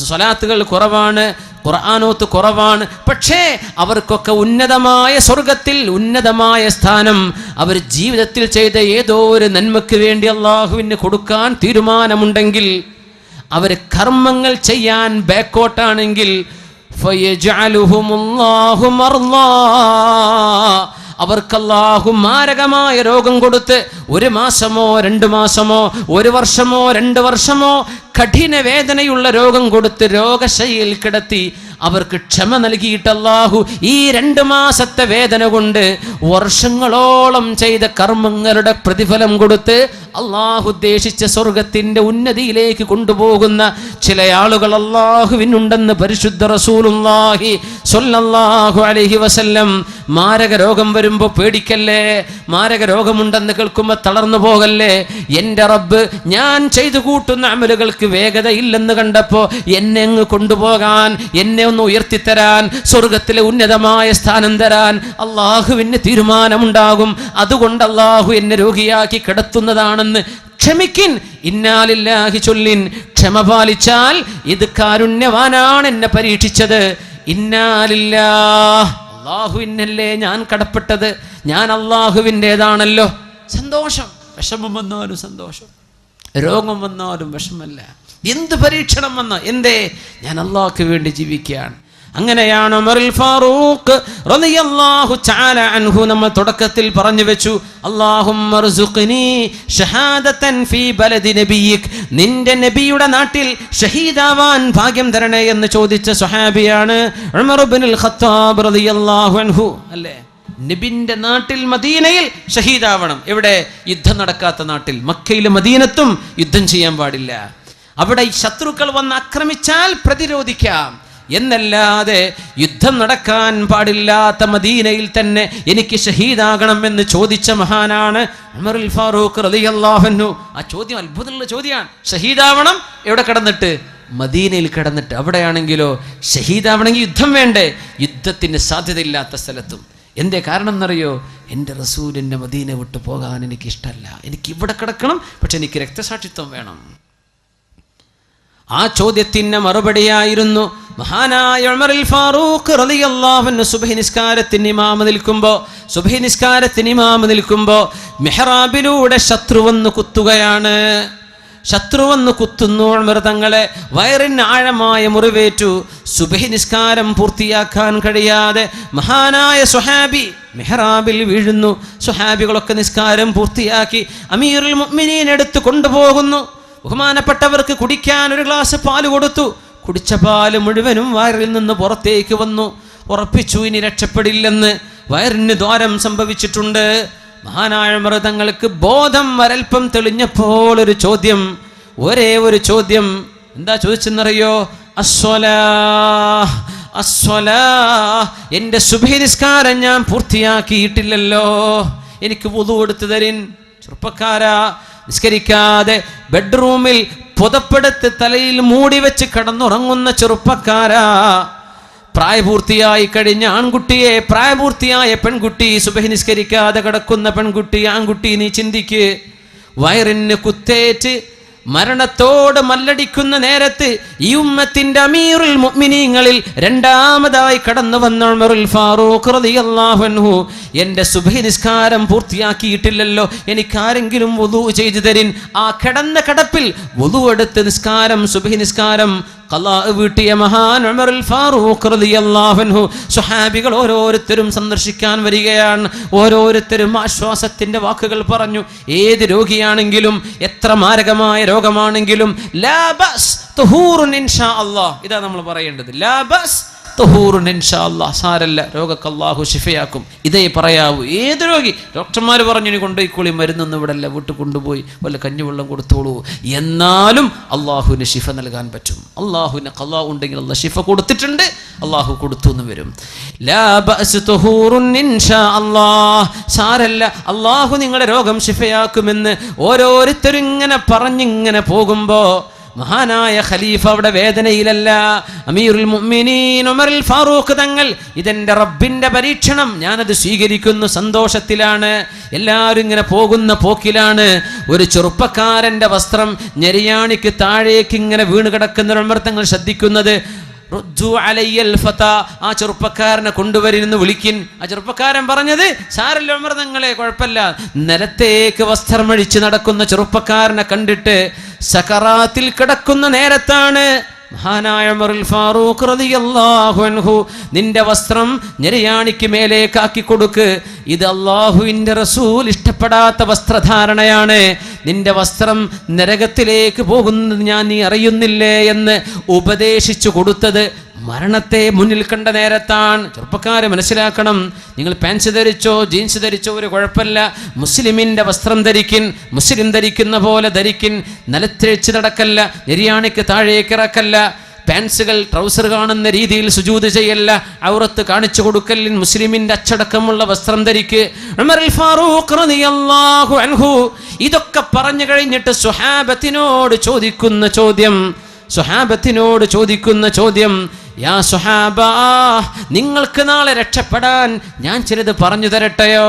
സ്വലാത്തുകൾ കുറവാണ്, ഖുർആനോത്ത് കുറവാണ്. പക്ഷേ അവർക്കൊക്കെ ഉന്നതമായ സ്വർഗത്തിൽ ഉന്നതമായ സ്ഥാനം അവർ ജീവിതത്തിൽ ചെയ്ത ഏതോ ഒരു നന്മയ്ക്ക് വേണ്ടി അള്ളാഹുവിന് കൊടുക്കാൻ തീരുമാനമുണ്ടെങ്കിൽ, അവർ കർമ്മങ്ങൾ ചെയ്യാൻ ബാക്കോട്ടാണെങ്കിൽ ഫയജ്അലുഹുമുല്ലാഹു മർളാ, അവർക്ക് അല്ലാഹു മാരകമായ രോഗം കൊടുത്ത് 1 മാസമോ 2 മാസമോ 1 വർഷമോ 2 വർഷമോ കഠിന വേദനയുള്ള രോഗം കൊടുത്ത് രോഗശയ്യയിൽ കിടത്തി അവർക്ക് ക്ഷമ നൽകിയിട്ട് അല്ലാഹു ഈ 2 മാസത്തെ വേദന കൊണ്ട് വർഷങ്ങളോളം ചെയ്ത കർമ്മങ്ങളുടെ പ്രതിഫലം കൊടുത്ത് അല്ലാഹു ഉദ്ദേശിച്ച സ്വർഗത്തിന്റെ ഉന്നതിയിലേക്ക് കൊണ്ടുപോകുന്ന ചില ആളുകൾ അല്ലാഹുവിനുണ്ടെന്ന് പരിശുദ്ധ റസൂലുള്ളാഹി സ്വല്ലല്ലാഹു അലൈഹി വസല്ലം. മാരക രോഗം വരുമ്പോൾ പേടിക്കല്ലേ, മാരക രോഗമുണ്ടെന്ന് കേൾക്കുമ്പോൾ തളർന്നു പോകല്ലേ. എൻ്റെ റബ്ബ് ഞാൻ ചെയ്തു കൂട്ടുന്ന അമലുകൾക്ക് വേഗത ഇല്ലെന്ന് കണ്ടപ്പോൾ എന്നെ അങ്ങ് കൊണ്ടുപോകാൻ, എന്നെ ഒന്ന് ഉയർത്തിത്തരാൻ, സ്വർഗത്തിലെ ഉന്നതമായ സ്ഥാനം തരാൻ അള്ളാഹുവിന് തീരുമാനമുണ്ടാകും. അതുകൊണ്ട് അള്ളാഹു എന്നെ രോഗിയാക്കി കിടത്തുന്നതാണെന്ന് ക്ഷമിക്കിൻ, ഇന്നാ ലില്ലാഹി ചൊല്ലിൻ. ക്ഷമ പാലിച്ചാൽ ഇത് കാരുണ്യവാനാണ് എന്നെ പരീക്ഷിച്ചത്. ഇന്നാ ലില്ലാഹ്, അള്ളാഹുവിനല്ലേ ഞാൻ കടപ്പെട്ടത്, ഞാൻ അള്ളാഹുവിൻ്റെതാണല്ലോ. സന്തോഷം, വിഷമം വന്നാലും സന്തോഷം, രോഗം വന്നാലും വിഷമല്ല. എന്ത് പരീക്ഷണം വന്ന എന്തേ, ഞാൻ അള്ളാഹ്ക്ക് വേണ്ടി ജീവിക്കുകയാണ്. അങ്ങനെയാണ് ഉമറുൽ ഫാറൂഖ് റളിയല്ലാഹു തആല അൻഹു നമ്മൾ തുടക്കത്തിൽ പറഞ്ഞു വെച്ചു, അല്ലാഹുമ്മ ർസുഖ്നി ഷഹാദതൻ ഫീ ബലദി നബിയിക്, നിന്റെ നബിയുടെ നാട്ടിൽ ഷഹീദാവാൻ ഭാഗ്യം തരണേ എന്ന് ചോദിച്ച സ്വഹാബിയാണ് ഉമർ ഇബ്നുൽ ഖത്താബ് റളിയല്ലാഹു അൻഹു. അല്ലേ, നബിന്റെ നാട്ടിൽ മദീനയിൽ ഷഹീദാവണം. എവിടെ? യുദ്ധം നടക്കാത്ത നാട്ടിൽ, മക്കയിലും മദീനത്തും യുദ്ധം ചെയ്യാൻ പാടില്ല. അവിടെ ശത്രുക്കൾ വന്ന് ആക്രമിച്ചാൽ പ്രതിരോധിക്കാം എന്നല്ലാതെ യുദ്ധം നടക്കാൻ പാടില്ലാത്ത മദീനയിൽ തന്നെ എനിക്ക് ഷഹീദാകണം എന്ന് ചോദിച്ച മഹാനാണ് ഉമറുൽ ഫാറൂഖ് റളിയല്ലാഹു അൻഹു. ആ ചോദ്യം അത്ഭുതമുള്ള ചോദ്യമാണ്. ഷഹീദാവണം എവിടെ കിടന്നിട്ട്? മദീനയിൽ കിടന്നിട്ട്. അവിടെയാണെങ്കിലോ ഷഹീദാവണമെങ്കിൽ യുദ്ധം വേണ്ടേ? യുദ്ധത്തിന് സാധ്യതയില്ലാത്ത സ്ഥലത്തും. എന്തേ കാരണം എന്നറിയോ? എൻ്റെ റസൂലിൻ്റെ മദീന വിട്ടു പോകാൻ എനിക്കിഷ്ടമല്ല, എനിക്ക് ഇവിടെ കിടക്കണം, പക്ഷെ എനിക്ക് രക്തസാക്ഷിത്വം വേണം. ആ ചോദ്യത്തിന് മറുപടിയായിരുന്നു മഹാനായ ഉമറുൽ ഫാറൂഖ് റളിയല്ലാഹു അൻഹു സുബ്ഹി നിസ്കാരത്തിന് ഇമാമ നിൽക്കുമ്പോൾ മിഹ്റാബിലൂടെ ശത്രു വന്ന് കുത്തുകയാണ്. ശത്രു വന്ന് കുത്തുന്നു ഉമർ തങ്ങളെ. വയറിന് ആഴമായ മുറിവേറ്റു. സുബഹി നിസ്കാരം പൂർത്തിയാക്കാൻ കഴിയാതെ മഹാനായ സ്വഹാബി മെഹ്റാബിൽ വീഴുന്നു. സ്വഹാബികളൊക്കെ നിസ്കാരം പൂർത്തിയാക്കി അമീറുൽ മുഅ്മിനീൻ എടുത്ത് കൊണ്ടുപോകുന്നു. ബഹുമാനപ്പെട്ടവർക്ക് കുടിക്കാൻ ഒരു ഗ്ലാസ് പാല് കൊടുത്തു. കുടിച്ച പാല് മുഴുവനും വയറിൽ നിന്ന് പുറത്തേക്ക് വന്നു. ഉറപ്പിച്ചു ഇനി രക്ഷപ്പെടില്ലെന്ന്. വയറിന് ദ്വാരം സംഭവിച്ചിട്ടുണ്ട്. മഹാനായ ഉമർ തങ്ങൾക്ക് ബോധം വരൽപ്പം തെളിഞ്ഞപ്പോൾ ഒരു ചോദ്യം, ഒരേ ഒരു ചോദ്യം. എന്താ ചോദിച്ചെന്നറിയോ? എന്റെ സുബ്ഹി നിസ്കാരം ഞാൻ പൂർത്തിയാക്കിയിട്ടില്ലല്ലോ, എനിക്ക് വുളു എടുത്തു തരിൻ. ചെറുപ്പക്കാരാ, നിസ്കരിക്കാതെ ബെഡ്റൂമിൽ പുതപ്പെടുത്ത് തലയിൽ മൂടി വെച്ച് കിടന്നുറങ്ങുന്ന ചെറുപ്പക്കാരാ, പ്രായപൂർത്തിയായി കഴിഞ്ഞ ആൺകുട്ടിയെ, പ്രായപൂർത്തിയായ പെൺകുട്ടി, സുബഹി നിസ്കരിക്കാതെ കിടക്കുന്ന പെൺകുട്ടി, ആൺകുട്ടി, നീ ചിന്തിക്ക്. വയറിന് കുത്തേറ്റ് മരണത്തോട് മല്ലടിക്കുന്ന നേരത്ത് ഈ ഉമ്മത്തിന്റെ അമീറുൽ മുഅ്മിനീങ്ങളിൽ രണ്ടാമതായി കടന്നു വന്ന ഉമറുൽ ഫാറൂഖ് റളിയല്ലാഹു അൻഹു, എന്റെ സുബ്ഹി നിസ്കാരം പൂർത്തിയാക്കിയിട്ടില്ലല്ലോ, എനിക്കാരെങ്കിലും വുളു ചെയ്തു തരിൻ. ആ കിടന്ന കിടപ്പിൽ വുളു എടുത്ത് നിസ്കാരം, സുബ്ഹി നിസ്കാരം ഖളാ വീട്ടിയ മഹാൻ ഉമറുൽ ഫാറൂഖ് റളിയല്ലാഹു അൻഹു. സ്വഹാബികൾ ഓരോരുത്തരും സന്ദർശിക്കാൻ വരികയാണ്. ഓരോരുത്തരും ആശ്വാസത്തിന്റെ വാക്കുകൾ പറഞ്ഞു. ഏത് രോഗിയാണെങ്കിലും, എത്ര മാരകമായ രോഗമാണെങ്കിലും, ലാ ബസ് തുഹൂറുൻ ഇൻഷാ അല്ലാഹ്, ഇതാ നമ്മൾ പറയേണ്ടത്. ലാ ബസ് തുഹൂറുൻ ഇൻഷാ അല്ലാഹ്, സാരല്ല, രോഗക്ക് അല്ലാഹു ശിഫയാക്കും. ഇതേ പറയാവൂ. ഏത് രോഗി, ഡോക്ടർമാർ പറഞ്ഞു ഇനി കൊണ്ടുപോയിക്കോളി, മരുന്നൊന്നും ഇവിടെ അല്ല, വീട്ടിൽ കൊണ്ടുപോയി വല്ല കഞ്ഞിവെള്ളം കൊടുത്തോളൂ, എന്നാലും അള്ളാഹുവിന് ശിഫ നൽകാൻ പറ്റും. അള്ളാഹുവിന് ഖളാ ഉണ്ടെങ്കിൽ അള്ളാഹ് ശിഫ കൊടുത്തിട്ടുണ്ട്, അള്ളാഹു കൊടുത്തു എന്ന് വരും. ലാ ബഅസ് തുഹൂറുൻ ഇൻഷാ അല്ലാഹ്, സാരല്ല, അള്ളാഹു നിങ്ങളുടെ രോഗം ശിഫയാക്കുമെന്ന് ഓരോരുത്തരും ഇങ്ങനെ പറഞ്ഞിങ്ങനെ പോകുമ്പോ മഹാനായ ഖലീഫ അവിടെ വേദനയിലല്ല. അമീറുൽ മുഅ്മിനീൻ ഉമറുൽ ഫാറൂഖ് തങ്ങൾ, ഇതെന്റെ റബ്ബിന്റെ പരീക്ഷണം, ഞാനത് സ്വീകരിക്കുന്നു, സന്തോഷത്തിലാണ്. എല്ലാവരും ഇങ്ങനെ പോകുന്ന പോക്കിലാണ് ഒരു ചെറുപ്പക്കാരന്റെ വസ്ത്രം ഞെരിയാണിക്ക് താഴേക്ക് ഇങ്ങനെ വീണ് കിടക്കുന്ന ഉമർ തങ്ങൾ ശ്രദ്ധിക്കുന്നത്. ആ ചെറുപ്പക്കാരനെ കൊണ്ടുവരുന്ന് വിളിക്കിൻ. ആ ചെറുപ്പക്കാരൻ പറഞ്ഞത്, സാരല്ല ഉമർ തങ്ങളെ, കുഴപ്പമില്ല. നിലത്തേക്ക് വസ്ത്രമഴിച്ച് നടക്കുന്ന ചെറുപ്പക്കാരനെ കണ്ടിട്ട് സകറാത്തിൽ കിടക്കുന്ന നേരത്താണ് മഹാനായ ഉമറുൽ ഫാറൂഖ് റളിയല്ലാഹു അൻഹു, നിന്റെ വസ്ത്രം ഞെരിയാണിക്ക് മേലേക്കാക്കി കൊടുക്ക്, ഇത് അല്ലാഹുവിന്റെ റസൂൽ ഇഷ്ടപ്പെടാത്ത വസ്ത്രധാരണയാണ്, നിന്റെ വസ്ത്രം നരകത്തിലേക്ക് പോകുന്നത് നീ അറിയുന്നില്ലേ എന്ന് ഉപദേശിച്ചു കൊടുത്തത് മരണത്തെ മുന്നിൽ കണ്ട നേരത്താണ്. ചെറുപ്പക്കാരെ മനസ്സിലാക്കണം, നിങ്ങൾ പാൻസ് ധരിച്ചോ ജീൻസ് ധരിച്ചോ ഒരു കുഴപ്പമില്ല, മുസ്ലിമിൻ്റെ വസ്ത്രം ധരിക്കിൻ, മുസ്ലിം ധരിക്കുന്ന പോലെ ധരിക്കിൻ, നിലത്തിഴച്ച് നടക്കല്ല, നെരിയാണിക്ക് താഴേക്ക് ഇറക്കല്ല, പാൻസുകൾ ട്രൗസർ കാണുന്ന രീതിയിൽ സുജൂദ് ചെയ്യല്ല, ഔറത്ത് കാണിച്ചു കൊടുക്കലിൻ, മുസ്ലിമിൻ്റെ അച്ചടക്കമുള്ള വസ്ത്രം ധരിക്ക്. ഉമറുൽ ഫാറൂഖ് റളിയല്ലാഹു അൻഹു ഇതൊക്കെ പറഞ്ഞു കഴിഞ്ഞിട്ട് സ്വഹാബത്തിനോട് ചോദിക്കുന്ന ചോദ്യം, യാ സ്വഹാബാ, നിങ്ങൾക്ക് നാളെ രക്ഷപ്പെടാൻ ഞാൻ ചിലത് പറഞ്ഞു തരട്ടെയോ?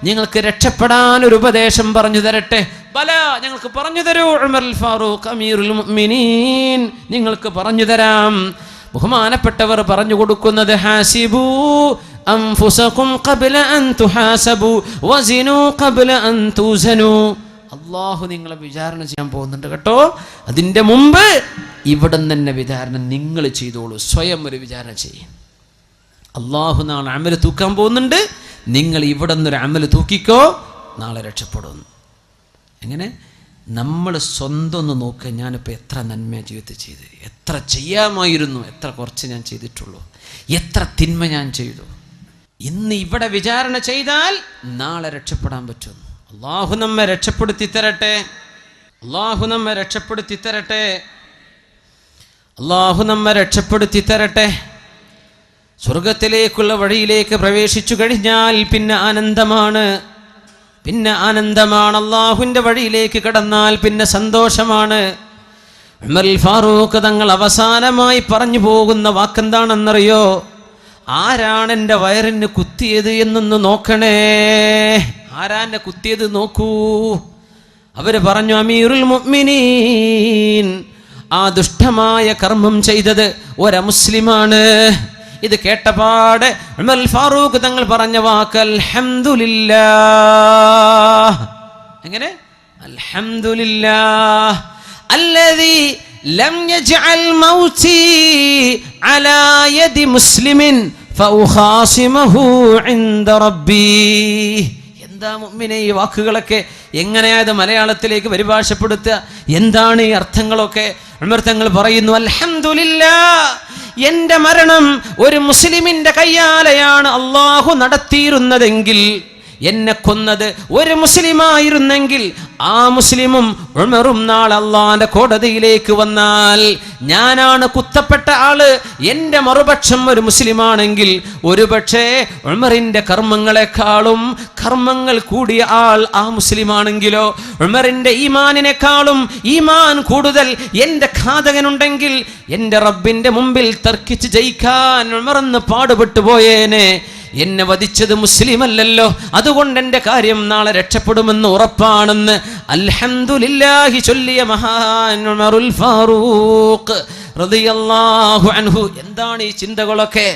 നിങ്ങൾക്ക് രക്ഷപ്പെടാൻ ഒരു ഉപദേശം പറഞ്ഞു തരട്ടെ? ബല, ഞങ്ങൾക്ക് പറഞ്ഞു തരൂ ഉമറുൽ ഫാറൂഖ് അമീറുൽ മുഅ്മിനീൻ, നിങ്ങൾക്ക് പറഞ്ഞു തരാം. ബഹുമാനപ്പെട്ടവർ പറഞ്ഞു കൊടുക്കുന്നത്, ഹാസിബു അൻഫുസകും ഖബ്ല അൻ തുഹാസബു വസിനു ഖബ്ല അൻ തുസനു. അള്ളാഹു നിങ്ങളെ വിചാരണ ചെയ്യാൻ പോകുന്നുണ്ട് കേട്ടോ, അതിൻ്റെ മുമ്പ് ഇവിടെ തന്നെ വിചാരണ നിങ്ങൾ ചെയ്തോളൂ, സ്വയം ഒരു വിചാരണ ചെയ്യും. അള്ളാഹു നാളെ അമല് തൂക്കാൻ പോകുന്നുണ്ട്, നിങ്ങൾ ഇവിടെ നിന്നൊരു അമല് തൂക്കിക്കോ, നാളെ രക്ഷപ്പെടുന്നു. എങ്ങനെ? നമ്മൾ സ്വന്തം ഒന്ന് നോക്കുക, ഞാനിപ്പോൾ എത്ര നന്മ ജീവിതത്തിൽ ചെയ്ത്, എത്ര ചെയ്യാമായിരുന്നു, എത്ര കുറച്ച് ഞാൻ ചെയ്തിട്ടുള്ളൂ, എത്ര തിന്മ ഞാൻ ചെയ്തു. ഇന്ന് ഇവിടെ വിചാരണ ചെയ്താൽ നാളെ രക്ഷപ്പെടാൻ പറ്റും. അള്ളാഹു നമ്മെ രക്ഷപ്പെടുത്തി തരട്ടെ, അള്ളാഹു നമ്മെ രക്ഷപ്പെടുത്തി തരട്ടെ, അള്ളാഹു നമ്മെ രക്ഷപ്പെടുത്തി തരട്ടെ. സ്വർഗത്തിലേക്കുള്ള വഴിയിലേക്ക് പ്രവേശിച്ചു കഴിഞ്ഞാൽ പിന്നെ ആനന്ദമാണ്, അള്ളാഹുവിൻ്റെ വഴിയിലേക്ക് കടന്നാൽ പിന്നെ സന്തോഷമാണ്. ഉമറുൽ ഫാറൂഖ് തങ്ങൾ അവസാനമായി പറഞ്ഞു പോകുന്ന വാക്കെന്താണെന്നറിയോ? ആരാണ് എൻ്റെ വയറിന് കുത്തിയത് എന്നൊന്ന് നോക്കണേ, ആരാൻ്റെ കുത്തിയത് നോക്കൂ. അവര് പറഞ്ഞു, അമീറുൽ മുഅ്മിനീൻ, ആ ദുഷ്ടമായ കർമ്മം ചെയ്തത് ഒരമുസ്ലിമാണ്. ഇത് കേട്ടപാടെ ഉമറുൽ ഫാറൂഖ് തങ്ങൾ പറഞ്ഞ വാക്ക് അൽഹംദുലില്ലാഹ്. എങ്ങനെ? അൽഹംദുലില്ലാഹ്. അല്ലദീ ലം യജ്അൽ മൗതി അലാ യദി മുസ്ലിമിൻ ഫഉഖാസിമഹു ഇൻദ റബ്ബി. എന്താ മുഅ്മിനേ ഈ വാക്കുകളൊക്കെ എങ്ങനെയായത് മലയാളത്തിലേക്ക് പരിഭാഷപ്പെടുത്തുക? എന്താണ് ഈ അർത്ഥങ്ങളൊക്കെ? ഉമർ തങ്ങൾ പറയുന്നു, അൽഹംദുലില്ലാഹ്, എന്റെ മരണം ഒരു മുസ്ലിമിന്റെ കയ്യാലെയാണ് അള്ളാഹു നടത്തിയിരുന്നതെങ്കിൽ, എന്നെ കൊന്നത് ഒരു മുസ്ലിമായിരുന്നെങ്കിൽ ആ മുസ്ലിമും ഉമറും നാളെ അള്ളാന്റെ കോടതിയിലേക്ക് വന്നാൽ ഞാനാണ് കുത്തപ്പെട്ട ആള്, എന്റെ മറുപക്ഷം ഒരു മുസ്ലിമാണെങ്കിൽ ഒരുപക്ഷേ ഉമറിന്റെ കർമ്മങ്ങളെക്കാളും കർമ്മങ്ങൾ കൂടിയ ആൾ ആ മുസ്ലിമാണെങ്കിലോ, ഉമറിന്റെ ഈമാനിനെക്കാളും ഈമാൻ കൂടുതൽ എന്റെ ഘാതകനുണ്ടെങ്കിൽ എന്റെ റബ്ബിന്റെ മുമ്പിൽ തർക്കിച്ച് ജയിക്കാൻ ഉമറന്ന് പാടുപെട്ടു പോയേനെ. എന്നെ വധിച്ചത് മുസ്ലിമല്ലല്ലോ, അതുകൊണ്ട് എൻ്റെ കാര്യം നാളെ രക്ഷപ്പെടുമെന്ന് ഉറപ്പാണെന്ന് അൽഹംദുലില്ലാഹി ചൊല്ലിയ മഹാൻ ഉമറുൽ ഫാറൂഖ് റളിയല്ലാഹു അൻഹു. എന്താണ് ഈ ചിന്തകളൊക്കെ?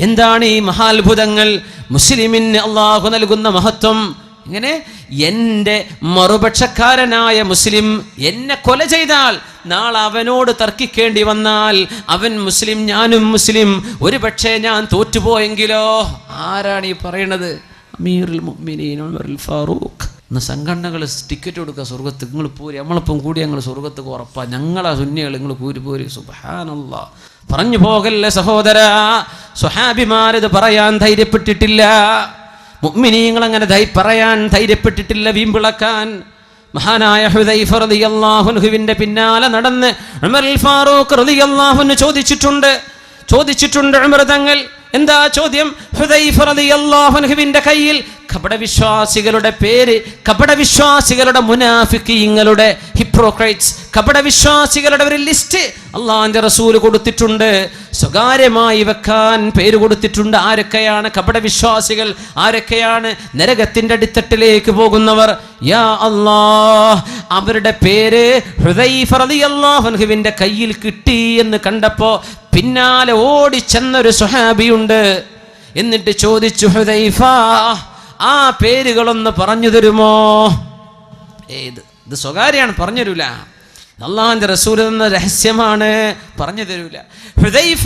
എന്താണ് ഈ മഹാത്ഭുതങ്ങൾ? മുസ്ലിമിന് അള്ളാഹു നൽകുന്ന മഹത്വം. ഇങ്ങനെ എൻ്റെ മറുപക്ഷക്കാരനായ മുസ്ലിം എന്നെ കൊല ചെയ്താൽ നാളെ അവനോട് തർക്കിക്കേണ്ടി വന്നാൽ അവൻ മുസ്ലിം, ഞാനും മുസ്ലിം, ഒരു പക്ഷേ ഞാൻ തോറ്റുപോയെങ്കിലോ? ആരാണ് ഈ പറയണത്? അമീറുൽ മുഅ്മിനീൻ ഉമറുൽ ഫാറൂഖ്. ഇന്ന് സംഘടനകൾ ടിക്കറ്റ് കൊടുക്കുക സ്വർഗത്ത്, നിങ്ങൾ പോരി, നമ്മളിപ്പം കൂടി ഞങ്ങൾ സ്വർഗത്ത് ഉറപ്പാ, ഞങ്ങളാ സുന്നികൾ, നിങ്ങൾ പോരി. സുബ്ഹാനല്ലാഹ്. പറഞ്ഞു പോകല്ലേ സഹോദരാ, സ്വഹാബിമാരത് പറയാൻ ധൈര്യപ്പെട്ടിട്ടില്ല, മുഅ്മിനീങ്ങൾ അങ്ങനെ പറയാൻ ധൈര്യപ്പെട്ടിട്ടില്ല, വീമ്പിളക്കാൻ. മഹാനായ ഹുദൈഫ റളിയല്ലാഹു അൻഹുവിന്റെ പിന്നാലെ നടന്ന് ഉമറുൽ ഫാറൂഖ് റളിയല്ലാഹു അൻഹു ചോദിച്ചിട്ടുണ്ട് ഉമർ തങ്ങൾ. എന്താ ചോദ്യം? ഹുദൈഫ റളിയല്ലാഹു അൻഹുവിന്റെ കയ്യിൽ കപടവിശ്വാസികളുടെ പേര്, കപടവിശ്വാസികളുടെ മുനാഫിഖീങ്ങളുടെ, ഹിപ്രോക്രൈറ്റ്സ്, കപടവിശ്വാസികളുടെ ഒരു ലിസ്റ്റ് അള്ളാഹുവിന്റെ റസൂൽ കൊടുത്തിട്ടുണ്ട്, സ്വകാര്യമായി വെക്കാൻ പേര് കൊടുത്തിട്ടുണ്ട്. ആരൊക്കെയാണ് കപടവിശ്വാസികൾ? ആരൊക്കെയാണ് നരകത്തിന്റെ അടിത്തട്ടിലേക്ക് പോകുന്നവർ? യാ അല്ലാഹ്, അവരുടെ പേര് ഹുദൈഫ റളിയല്ലാഹു അൻഹുവിന്റെ കയ്യിൽ കിട്ടി എന്ന് കണ്ടപ്പോ പിന്നാലെ ഓടിച്ചെന്നൊരു സ്വഹാബിയുണ്ട്. എന്നിട്ട് ചോദിച്ചു, ഹുദൈഫ, ആ പേരുകളൊന്ന് പറഞ്ഞു തരുമോ? ഇത് സ്വകാര്യാണ്, പറഞ്ഞു തരൂല. അള്ളാഹുവിന്റെ റസൂൽ എന്ന രഹസ്യമാണ്, പറഞ്ഞു തരൂല. ഹുദൈഫ,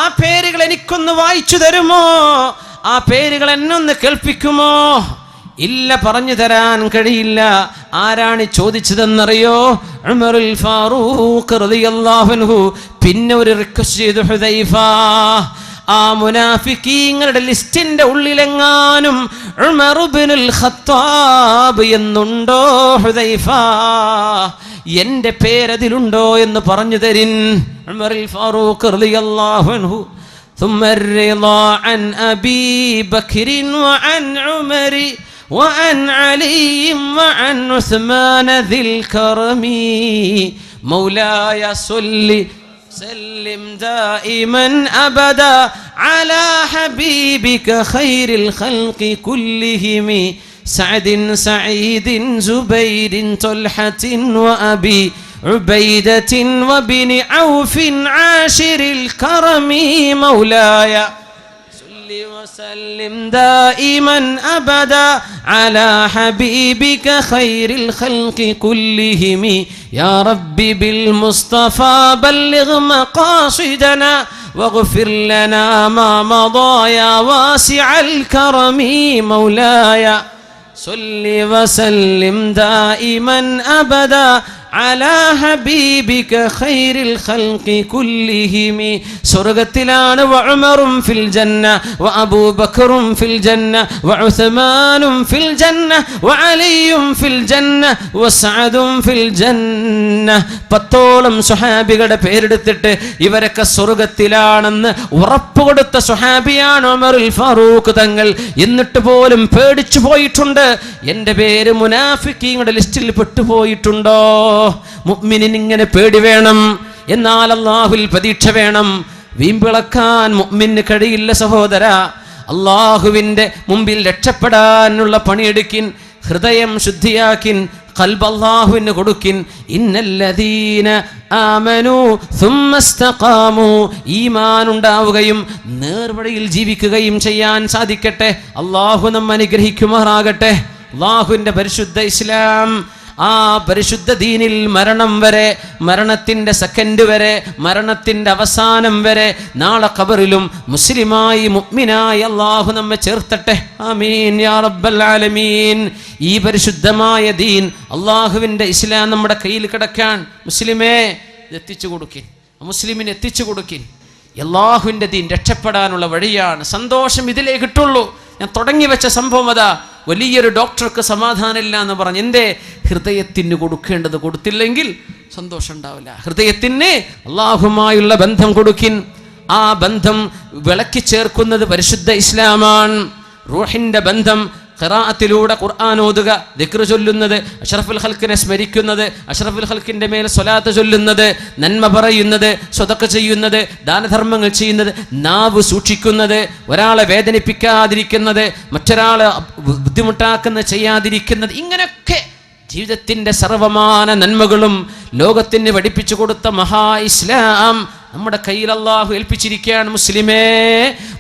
ആ പേരുകൾ എനിക്കൊന്ന് വായിച്ചു തരുമോ? ആ പേരുകൾ എന്നൊന്ന് കേൾപ്പിക്കുമോ? ഇല്ല, പറഞ്ഞു തരാൻ കഴിയില്ല. ആരാണ് ചോദിച്ചതെന്നറിയോ? ഉമറുൽ ഫാറൂഖ് റളിയല്ലാഹു അൻഹു. പിന്നെ ഒരു റിക്വസ്റ്റ് ചെയ്തു, ഹുദൈഫ, ആ മുനാഫിക്കീങ്ങളുടെ ലിസ്റ്റിന്റെ ഉള്ളിലെങ്ങാനും ഉമർ ഇബ്നുൽ ഖത്താബ് എന്നുണ്ടോ ഹുദൈഫ? എന്റെ പേരതിലുണ്ടോ എന്ന് പറഞ്ഞു തരിൻ. ഉമറുൽ ഫാറൂഖ് റളിയല്ലാഹു അൻഹു. ثم الرضا عن أبي بكر وعن عمر وعن علي وعن عثمان ذي الكرم مولاي صل سلم دائما أبدا على حبيبك خير الخلق كلهم سعد سعيد زبير طلحة وأبي عبيدة وبن عوف عاشر الكرم مولاي صل وسلم دائما أبدا على حبيبك خير الخلق كلهم يا ربي بالمصطفى بلغ مقاصدنا واغفر لنا ما مضى يا واسع الكرم مولاي صل وسلم دائما أبدا على حبيبك خير الخلق كلهم സ്വർഗ്ഗത്തിലാണ് وعمر في الجنة وأبو بكر في الجنة وعثمان في الجنة وعلي في الجنة وسعد في الجنة. 10ഓളം സ്വഹാബികളുടെ പേരെടുത്തിട്ട് ഇവരൊക്കെ സ്വർഗ്ഗത്തിലാണെന്ന് ഉറപ്പുകൊടുത്ത സ്വഹാബിയാണ് ഉമറുൽ ഫാറൂഖ് തങ്ങൾ. എന്നിട്ട് പോലും പേടിച്ചു പോയിട്ടുണ്ട്, എൻ്റെ പേര് മുനാഫിക്കീങ്ങളുടെ ലിസ്റ്റിൽ പെട്ടുപോയിട്ടുണ്ടോ? മുഅ്മിനിന് ഇങ്ങനെ പേടി വേണം, എന്നാൽ അല്ലാഹുവിൽ പ്രതീക്ഷ വേണം. വീമ്പിളക്കാൻ മുഅ്മിന് കഴിയില്ല സഹോദര. അല്ലാഹുവിൻ്റെ മുമ്പിൽ രക്ഷപ്പെടാനുള്ള പണിയെടുക്കിൻ, ഹൃദയം ശുദ്ധിയാക്കിൻ, ഖൽബ് അല്ലാഹുവിന് കൊടുക്കിൻ. ഇന്നല്ലദീന ആമനൂ സുമ്മ ഇസ്തഖാമൂ, ഈമാൻ ഉണ്ടാവുകയും നേർവഴിയിൽ ജീവിക്കുകയും ചെയ്യാൻ സാധിക്കട്ടെ. അല്ലാഹു നമ്മെ അനുഗ്രഹിക്കുമാറാകട്ടെ. അല്ലാഹുവിൻ്റെ പരിശുദ്ധ ഇസ്ലാം ആ പരിശുദ്ധ ദീനിൽ മരണം വരെ, മരണത്തിൻ്റെ സെക്കൻഡ് വരെ, മരണത്തിൻ്റെ അവസാനം വരെ, നാളെ ഖബറിലും മുസ്ലിമായി മുഅ്മിനായി അല്ലാഹു നമ്മെ ചേർത്തട്ടെ. ആമീൻ യാ റബ്ബൽ ആലമീൻ. ഈ പരിശുദ്ധമായ ദീൻ, അള്ളാഹുവിൻ്റെ ഇസ്ലാം നമ്മുടെ കയ്യിൽ കിടക്കാൻ മുസ്ലിമേ എത്തിച്ചു കൊടുക്കിൻ, മുസ്ലിമിന് എത്തിച്ചു കൊടുക്കിൻ. അള്ളാഹുവിൻ്റെ ദീൻ രക്ഷപ്പെടാനുള്ള വഴിയാണ്. സന്തോഷം ഇതിലേ കിട്ടുള്ളൂ. ഞാൻ തുടങ്ങി വെച്ച സംഭവം അതാ. വലിയൊരു ഡോക്ടർക്ക് സമാധാനമില്ല എന്ന് പറഞ്ഞ്, എന്തേ? ഹൃദയത്തിന് കൊടുക്കേണ്ടത് കൊടുത്തില്ലെങ്കിൽ സന്തോഷം ഉണ്ടാവില്ല. ഹൃദയത്തിന് അള്ളാഹുമായുള്ള ബന്ധം കൊടുക്കിൻ. ആ ബന്ധം വിളക്കി ചേർക്കുന്നത് പരിശുദ്ധ ഇസ്ലാമാണ്. റൂഹിൻ്റെ ബന്ധം ഖിറാഅത്തിലൂടെ ഖുർആൻ ഓതുക, ദിക്ർ ചൊല്ലുന്നത്, അഷ്റഫുൽ ഖൽക്കിനെ സ്മരിക്കുന്നത്, അഷ്റഫുൽ ഖൽക്കിൻ്റെ മേൽ സ്വലാത്ത് ചൊല്ലുന്നത്, നന്മ പറയുന്നത്, സ്വതക്ക ചെയ്യുന്നത്, ദാനധർമ്മങ്ങൾ ചെയ്യുന്നത്, നാവ് സൂക്ഷിക്കുന്നത്, ഒരാളെ വേദനിപ്പിക്കാതിരിക്കുന്നത്, മറ്റൊരാളെ ബുദ്ധിമുട്ടാക്കുന്ന ചെയ്യാതിരിക്കുന്നത്, ഇങ്ങനെയൊക്കെ ജീവിതത്തിൻ്റെ സർവമാന നന്മകളും ലോകത്തിന് പഠിപ്പിച്ചു കൊടുത്ത മഹാ ഇസ്ലാം നമ്മുടെ കയ്യിൽ അല്ലാഹു ഏൽപ്പിച്ചിരിക്കുകയാണ്. മുസ്ലിമേ,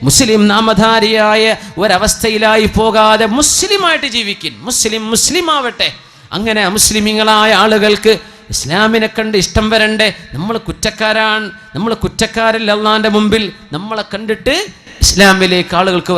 മുസ്ലിം നാമധാരിയായ ഒരവസ്ഥയിലായി പോകാതെ മുസ്ലിമായിട്ട് ജീവിക്കും. മുസ്ലിം ആവട്ടെ. അങ്ങനെ അമുസ്ലിമീങ്ങളായ ആളുകൾക്ക് ഇസ്ലാമിനെ കണ്ട് ഇഷ്ടം വരണ്ടേ? നമ്മൾ കുറ്റക്കാരാണ്, നമ്മൾ കുറ്റക്കാരല്ല അല്ലാഹുവിൻ്റെ മുമ്പിൽ. നമ്മളെ കണ്ടിട്ട് ഇസ്ലാമിലേക്ക് ആളുകൾക്ക്